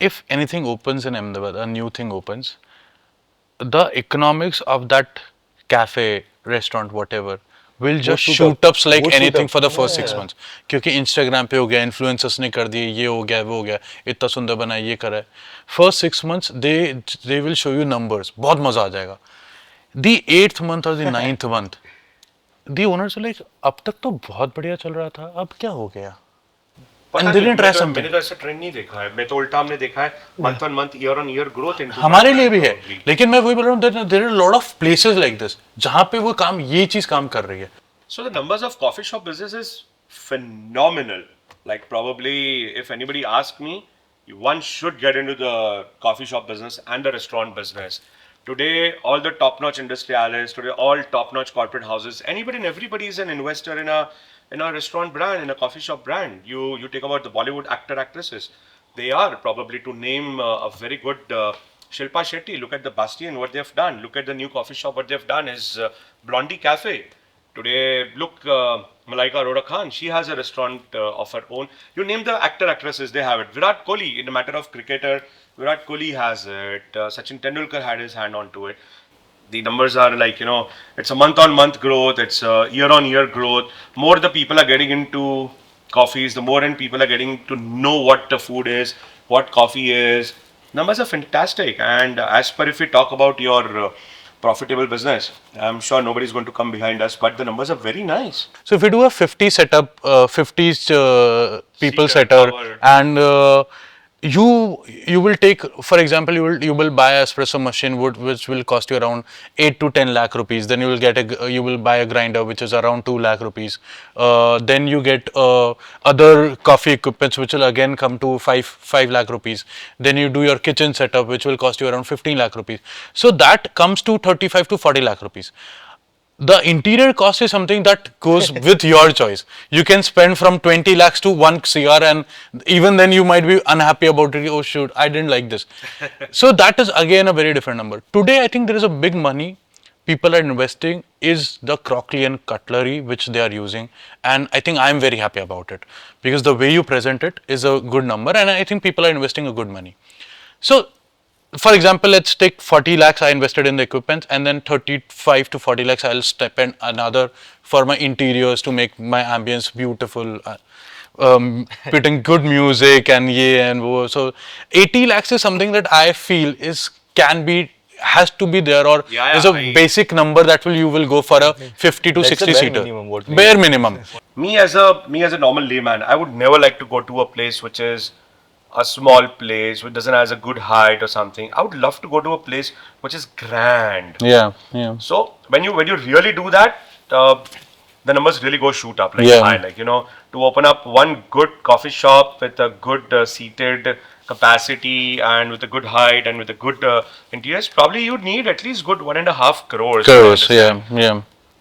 If anything opens in Ahmedabad, a new thing opens, the economics of that cafe, restaurant, whatever, will just shoot shoot up. up like Would shoot anything up. for the first Yeah. 6 months. क्योंकि Instagram पे हो गया, influencers ने कर दिए, ये हो गया, वो हो गया, इतना सुंदर बना, ये करा है. First 6 months, they will show you numbers. बहुत मजा आ जाएगा. the 8th month or the 9th month, the owners were like, अब तक तो बहुत बढ़िया चल रहा था, अब क्या हो गया? पता And they नहीं, didn't try मैंने something. तो ऐसा ट्रेंड नहीं देखा है. मैं तो उल्टा हमने देखा है month on month, year on year growth in हमारे लिए भी है, लेकिन मैं वही बोल रहा हूँ, there are a lot of places like this जहाँ पे वो काम, ये चीज काम कर रही है. So the numbers of coffee shop business is phenomenal. Like probably if anybody asks me, one should get into the coffee shop business and the restaurant business. Today, all the top-notch industrialists, today all top-notch corporate houses, anybody and everybody is an investor in a restaurant brand, in a coffee shop brand. You take about the Bollywood actor actresses, they are probably, to name a very good Shilpa Shetty. Look at the Bastion, what they've done. Look at the new coffee shop, what they've done is Blondie Cafe. Today, look, Malaika Arora Khan, she has a restaurant of her own. You name the actor, actresses, they have it. Virat Kohli, in the matter of cricketer, Virat Kohli has it. Sachin Tendulkar had his hand onto it. The numbers are like, it's a month on month growth, it's a year on year growth. More the people are getting into coffees, the more and people are getting to know what the food is, what coffee is. Numbers are fantastic. And as per if we talk about your profitable business, I'm sure nobody's going to come behind us, but the numbers are very nice. So if you do a 50 setup, 50 people Seater, setter, power. and you will take, for example, you will buy a espresso machine which will cost you around 8 to 10 lakh rupees. Then you will get you will buy a grinder which is around 2 lakh rupees. Then you get other coffee equipments which will again come to 5 lakh rupees. Then you do your kitchen setup which will cost you around 15 lakh rupees. So that comes to 35 to 40 lakh rupees. The interior cost is something that goes with your choice. You can spend from 20 lakhs to 1 CR, and even then you might be unhappy about it. Oh shoot, I didn't like this. So that is again a very different number. Today I think there is a big money people are investing is the crockery and cutlery which they are using, and I think I am very happy about it because the way you present it is a good number, and I think people are investing a good money. So for example, let's take 40 lakhs I invested in the equipment, and then 35 to 40 lakhs I'll spend another for my interiors to make my ambience beautiful, putting good music and wo. So 80 lakhs is something that I feel has to be there, or is a basic number that you will go for a 50 to That's 60 the bare seater. minimum, what we- Bare minimum. Me as a normal layman, I would never like to go to a place which is a small place which doesn't has a good height or something. I would love to go to a place which is grand. Yeah, yeah. So when you really do that, the numbers really go shoot up like Yeah. high. Like to open up one good coffee shop with a good seated capacity and with a good height and with a good interiors, probably you'd need at least good 1.5 crores. Crores, yeah, yeah.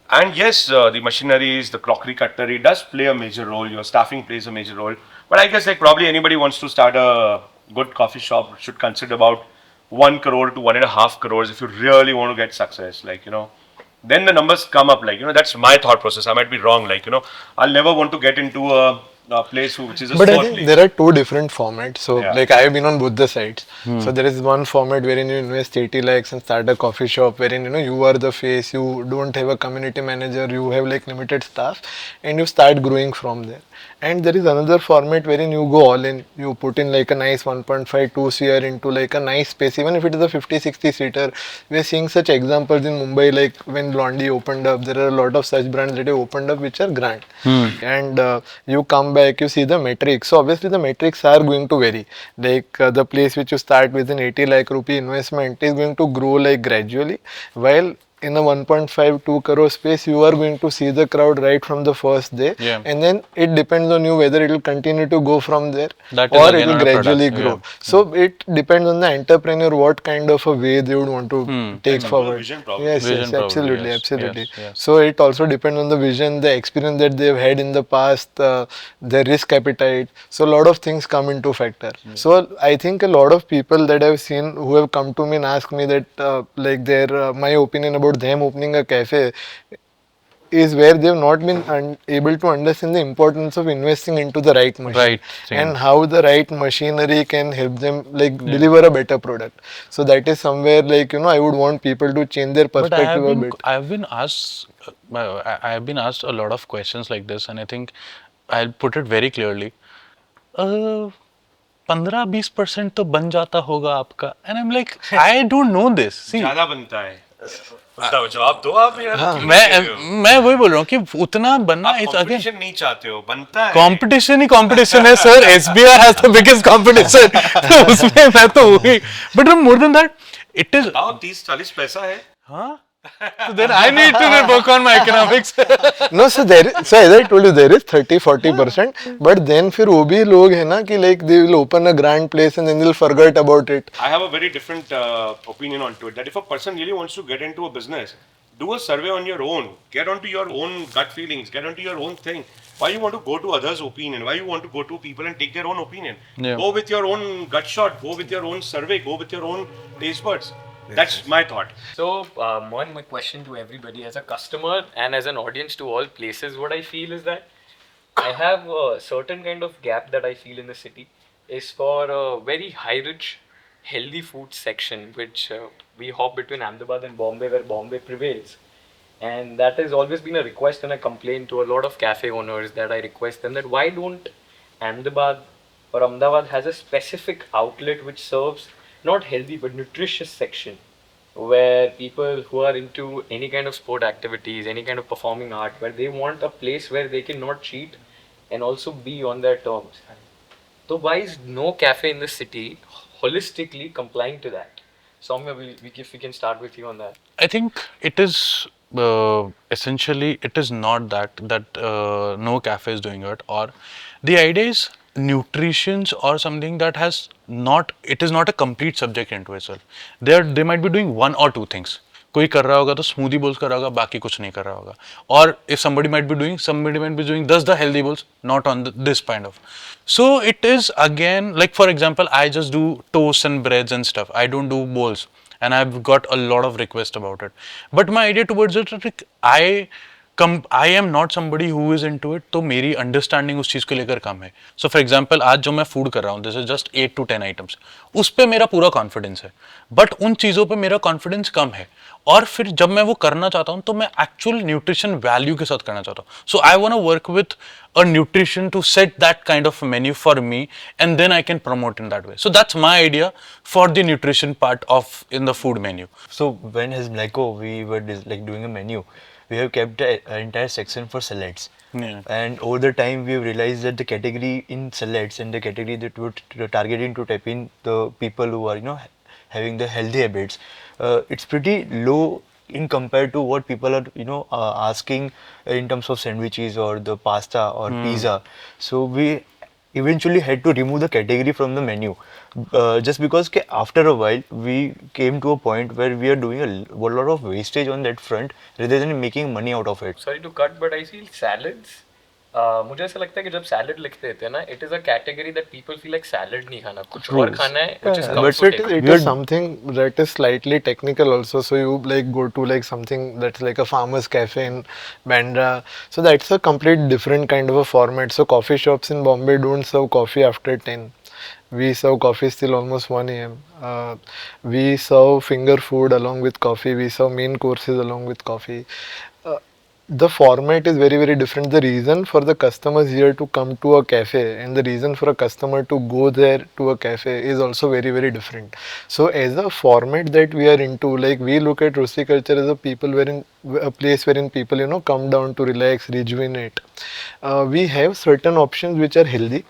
And yes, the machineries, the crockery, cutlery does play a major role. Your staffing plays a major role. But I guess like probably anybody wants to start a good coffee shop should consider about 1 crore to 1.5 crores if you really want to get success. Like then the numbers come up. Like that's my thought process. I might be wrong. Like I'll never want to get into a place which is a But I small think place. there are two different formats. So, Yeah. like I have been on both the sides. So there is one format wherein you invest 80 lakhs and start a coffee shop, wherein you are the face. You don't have a community manager. You have like limited staff, and you start growing from there. And there is another format wherein you go all in. You put in like a nice 1.5 2 CR into like a nice space. Even if it is a 50-60 seater, we are seeing such examples in Mumbai. Like when Blondie opened up, there are a lot of such brands that have opened up which are grand. And you come back, you see the metrics. So obviously the metrics are going to vary. Like the place which you start with an 80 lakh rupee investment is going to grow like gradually, while in a 1.5 2 crore space you are going to see the crowd right from the first day. Yeah. And then it depends on you whether it will continue to go from there That is or again it will on a gradually product, grow. yeah. So it depends on the entrepreneur what kind of a way they would want to take forward. vision probably. Yes, Vision yes, probably, absolutely, yes, absolutely. yes, yes. So it also depends on the vision, the experience that they've had in the past, their risk appetite. So a lot of things come into factor. So I think a lot of people that I've seen who have come to me and asked me that like their my opinion about them opening a cafe is where they've not been able to understand the importance of investing into the right machine Right thing. and how the right machinery can help them like deliver a better product. So that is somewhere like I would want people to change their But perspective a bit. I have been asked, I have been asked a lot of questions like this, and I think I'll put it very clearly. 15-20% तो बन जाता होगा आपका, and I'm like, I don't know this. See, ज़्यादा बनता है. बताओ जवाब दो आप यार क्यों नहीं दे रहे हो? मैं वही बोल रहा हूँ कि उतना बनना आप इज अगेन कंपटीशन नहीं चाहते हो बनता है कंपटीशन ही कंपटीशन है sir SBI has the biggest competition तो उसमें मैं तो वही but more than that it is बताओ 30-40 पैसा है हाँ so then I need to work on my economics No, so so as I told you, there is 30-40%, but then फिर वो भी लोग है ना कि like they will open a grand place and then they'll forget about it. I have a very different opinion onto it. That if a person really wants to get into a business, do a survey on your own. Get onto your own gut feelings. Get onto your own thing. Why you want to go to others' opinion? Why you want to go to people and take their own opinion? Yeah. Go with your own gut shot. Go with your own survey. Go with your own taste buds. That's my thought. So, my question to everybody as a customer and as an audience to all places, what I feel is that I have a certain kind of gap that I feel in the city is for a very high rich, healthy food section, which we hop between Ahmedabad and Bombay, where Bombay prevails. And that has always been a request and a complaint to a lot of cafe owners that I request them that why don't Ahmedabad or Ahmedabad has a specific outlet which serves not healthy but nutritious section where people who are into any kind of sport activities, any kind of performing art, where they want a place where they can not cheat and also be on their terms. So why is no cafe in the city holistically complying to that? Soumya, if we can start with you on that. I think it is essentially it is not that no cafe is doing it or the idea is nutrition or something that has not it is not a complete subject into itself. They might be doing one or two things. कोई कर रहा होगा तो smoothie balls कर रहा होगा बाकी कुछ नहीं कर रहा होगा और if somebody might be doing 10 the healthy bowls not on this kind of so it is again like for example I just do toasts and breads and stuff I don't do bowls and I've got a lot of requests about it but my idea towards it is like, I am not somebody who is into it तो मेरी understanding उस चीज़ को लेकर कम है so for example आज जो मैं food कर रहा हूँ this is just 8 to 10 items उस पर मेरा पूरा कॉन्फिडेंस है बट उन चीज़ों पे मेरा कॉन्फिडेंस कम है और फिर जब मैं वो करना चाहता हूँ तो मैं एक्चुअल न्यूट्रिशन वैल्यू के साथ करना चाहता हूँ so I want to work with a nutrition to set that kind of menu for me and then I can promote in that way so that's my idea for the nutrition part of in the food menu So when as Mleko we were like doing a menu, we have kept an entire section for salads. Yeah. And over the time we have realized that the category in salads and the category that we're targeting to tap in the people who are having the healthy habits, it's pretty low in compared to what people are asking in terms of sandwiches or the pasta or pizza. So we eventually had to remove the category from the menu just because after a while we came to a point where we are doing a lot of wastage on that front rather than making money out of it. Sorry to cut, but I feel salads. मुझे ऐसा लगता है कि जब salad लिखते थे ना it is a category that people feel like salad नहीं खाना कुछ और खाना है which is But comfortable. it is something that is slightly technical also. So you like go to like something that's like a farmer's cafe in Bandra. So that's a complete different kind of a format. So coffee shops in Bombay don't serve coffee after 10. We serve coffee still almost 1 a.m. We serve finger food along with coffee. We serve main courses along with coffee. The format is very very different. The reason for the customers here to come to a cafe and the reason for a customer to go there to a cafe is also very very different. So as a format that we are into, like we look at Roastery Culture as a place wherein people come down to relax, rejuvenate. We have certain options which are healthy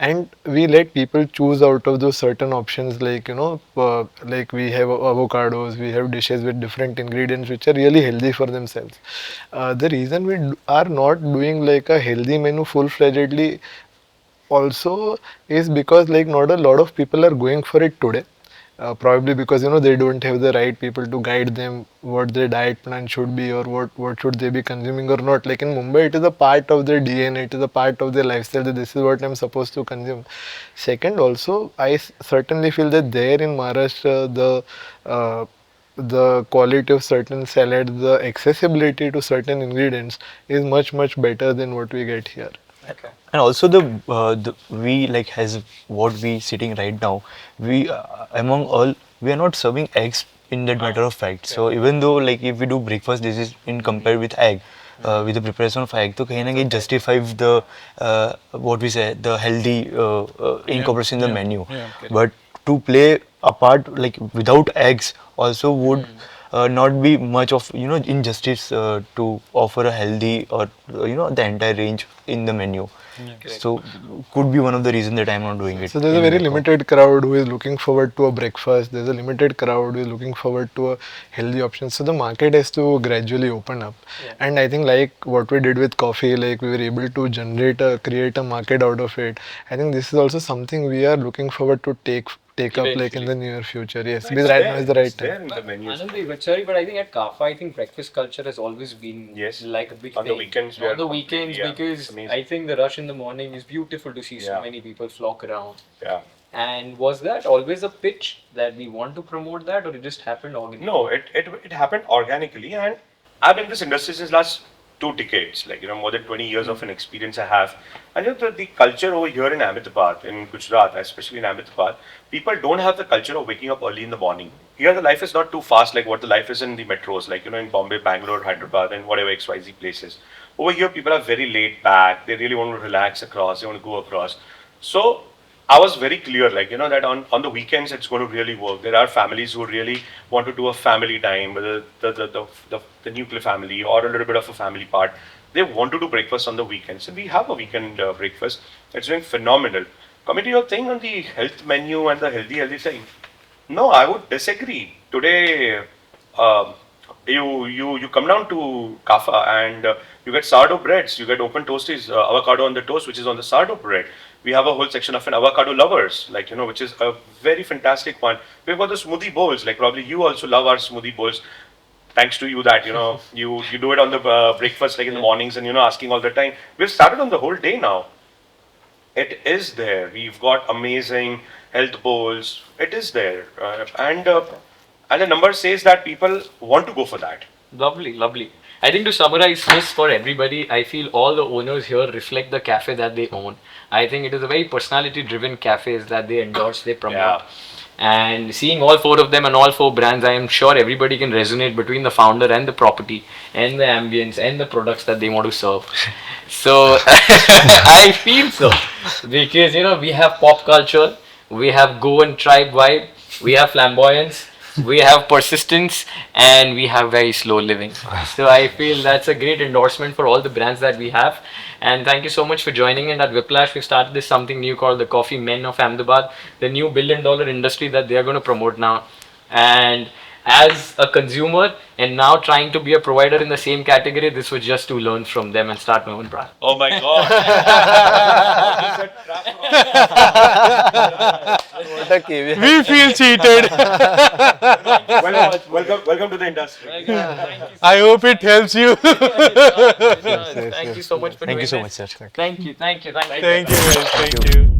and we let people choose out of those certain options like like we have avocados, we have dishes with different ingredients which are really healthy for themselves. The reason we are not doing like a healthy menu full-fledgedly also is because like not a lot of people are going for it today. Probably because they don't have the right people to guide them what their diet plan should be or what should they be consuming or not. Like in Mumbai, it is a part of their DNA, it is a part of their lifestyle that this is what I'm supposed to consume. Second, also I certainly feel that there in Maharashtra the quality of certain salads, the accessibility to certain ingredients is much better than what we get here. Okay. And also the we like has what we sitting right now, we among all we are not serving eggs in that matter of fact. So even though like if we do breakfast this is in compared with egg, with the preparation of egg, तो कहीं ना कहीं justifies the what we say the healthy incorporation in the menu. But to play a part like without eggs also would not be much of injustice to offer a healthy or the entire range in the menu. So could be one of the reasons that I'm not doing it. So there's a in very Mleko. limited crowd who is looking forward to a breakfast. There's a limited crowd who is looking forward to a healthy option. So the market has to gradually open up. And I think like what we did with coffee, like we were able to create a market out of it. I think this is also something we are looking forward to take up like in the near future. Yes, because right now is the right time. There in the menus. Anand, sorry, but I think at Kaffa, I think breakfast culture has always been Yes. like a big On the thing. weekends, On the weekends, yeah, because it's amazing. I think the rush in the morning is beautiful to see so Yeah. many people flock around. Yeah. And was that always a pitch that we want to promote that, or it just happened organically? No, it happened organically, and I've been in this industry since last 2 decades. Like more than 20 years of an experience I have. And the culture over here in Ahmedabad, in Gujarat, especially in Ahmedabad, people don't have the culture of waking up early in the morning. Here the life is not too fast like what the life is in the metros, like in Bombay, Bangalore, Hyderabad, and whatever XYZ places. Over here, people are very laid back. They really want to relax across. They want to go across. So I was very clear, like, that on the weekends it's going to really work. There are families who really want to do a family time, whether the nuclear family or a little bit of a family part. They want to do breakfast on the weekends. And we have a weekend breakfast. It's doing phenomenal. Coming to your thing on the health menu and the healthy thing. No, I would disagree. Today, you come down to Kaffa and you get sourdough breads. You get open toasties, avocado on the toast, which is on the sourdough bread. We have a whole section of an avocado lovers, like which is a very fantastic one. We've got the smoothie bowls, like probably you also love our smoothie bowls. Thanks to you that you do it on the breakfast, like in the mornings, and asking all the time. We've started on the whole day now. It is there. We've got amazing health bowls. It is there, and the number says that people want to go for that. Lovely, lovely. I think to summarize this for everybody, I feel all the owners here reflect the cafe that they own. I think it is a very personality-driven cafes that they endorse, they promote. Yeah. And seeing all 4 of them and all 4 brands, I am sure everybody can resonate between the founder and the property and the ambience and the products that they want to serve. So I feel so because we have pop culture, we have go and tribe vibe, we have flamboyance, we have persistence, and we have very slow living. So I feel that's a great endorsement for all the brands that we have. And thank you so much for joining in at Whiplash. We started this something new called the Coffee Men of Ahmedabad, the new billion-dollar industry that they are going to promote now. And as a consumer and now trying to be a provider in the same category, this was just to learn from them and start my own brand. Oh my God! What a caveat. We feel cheated. Welcome to the industry. I hope it helps you. Thank you so much for doing Thank you so this. much, sir. Thank you. Thank you guys. Thank you.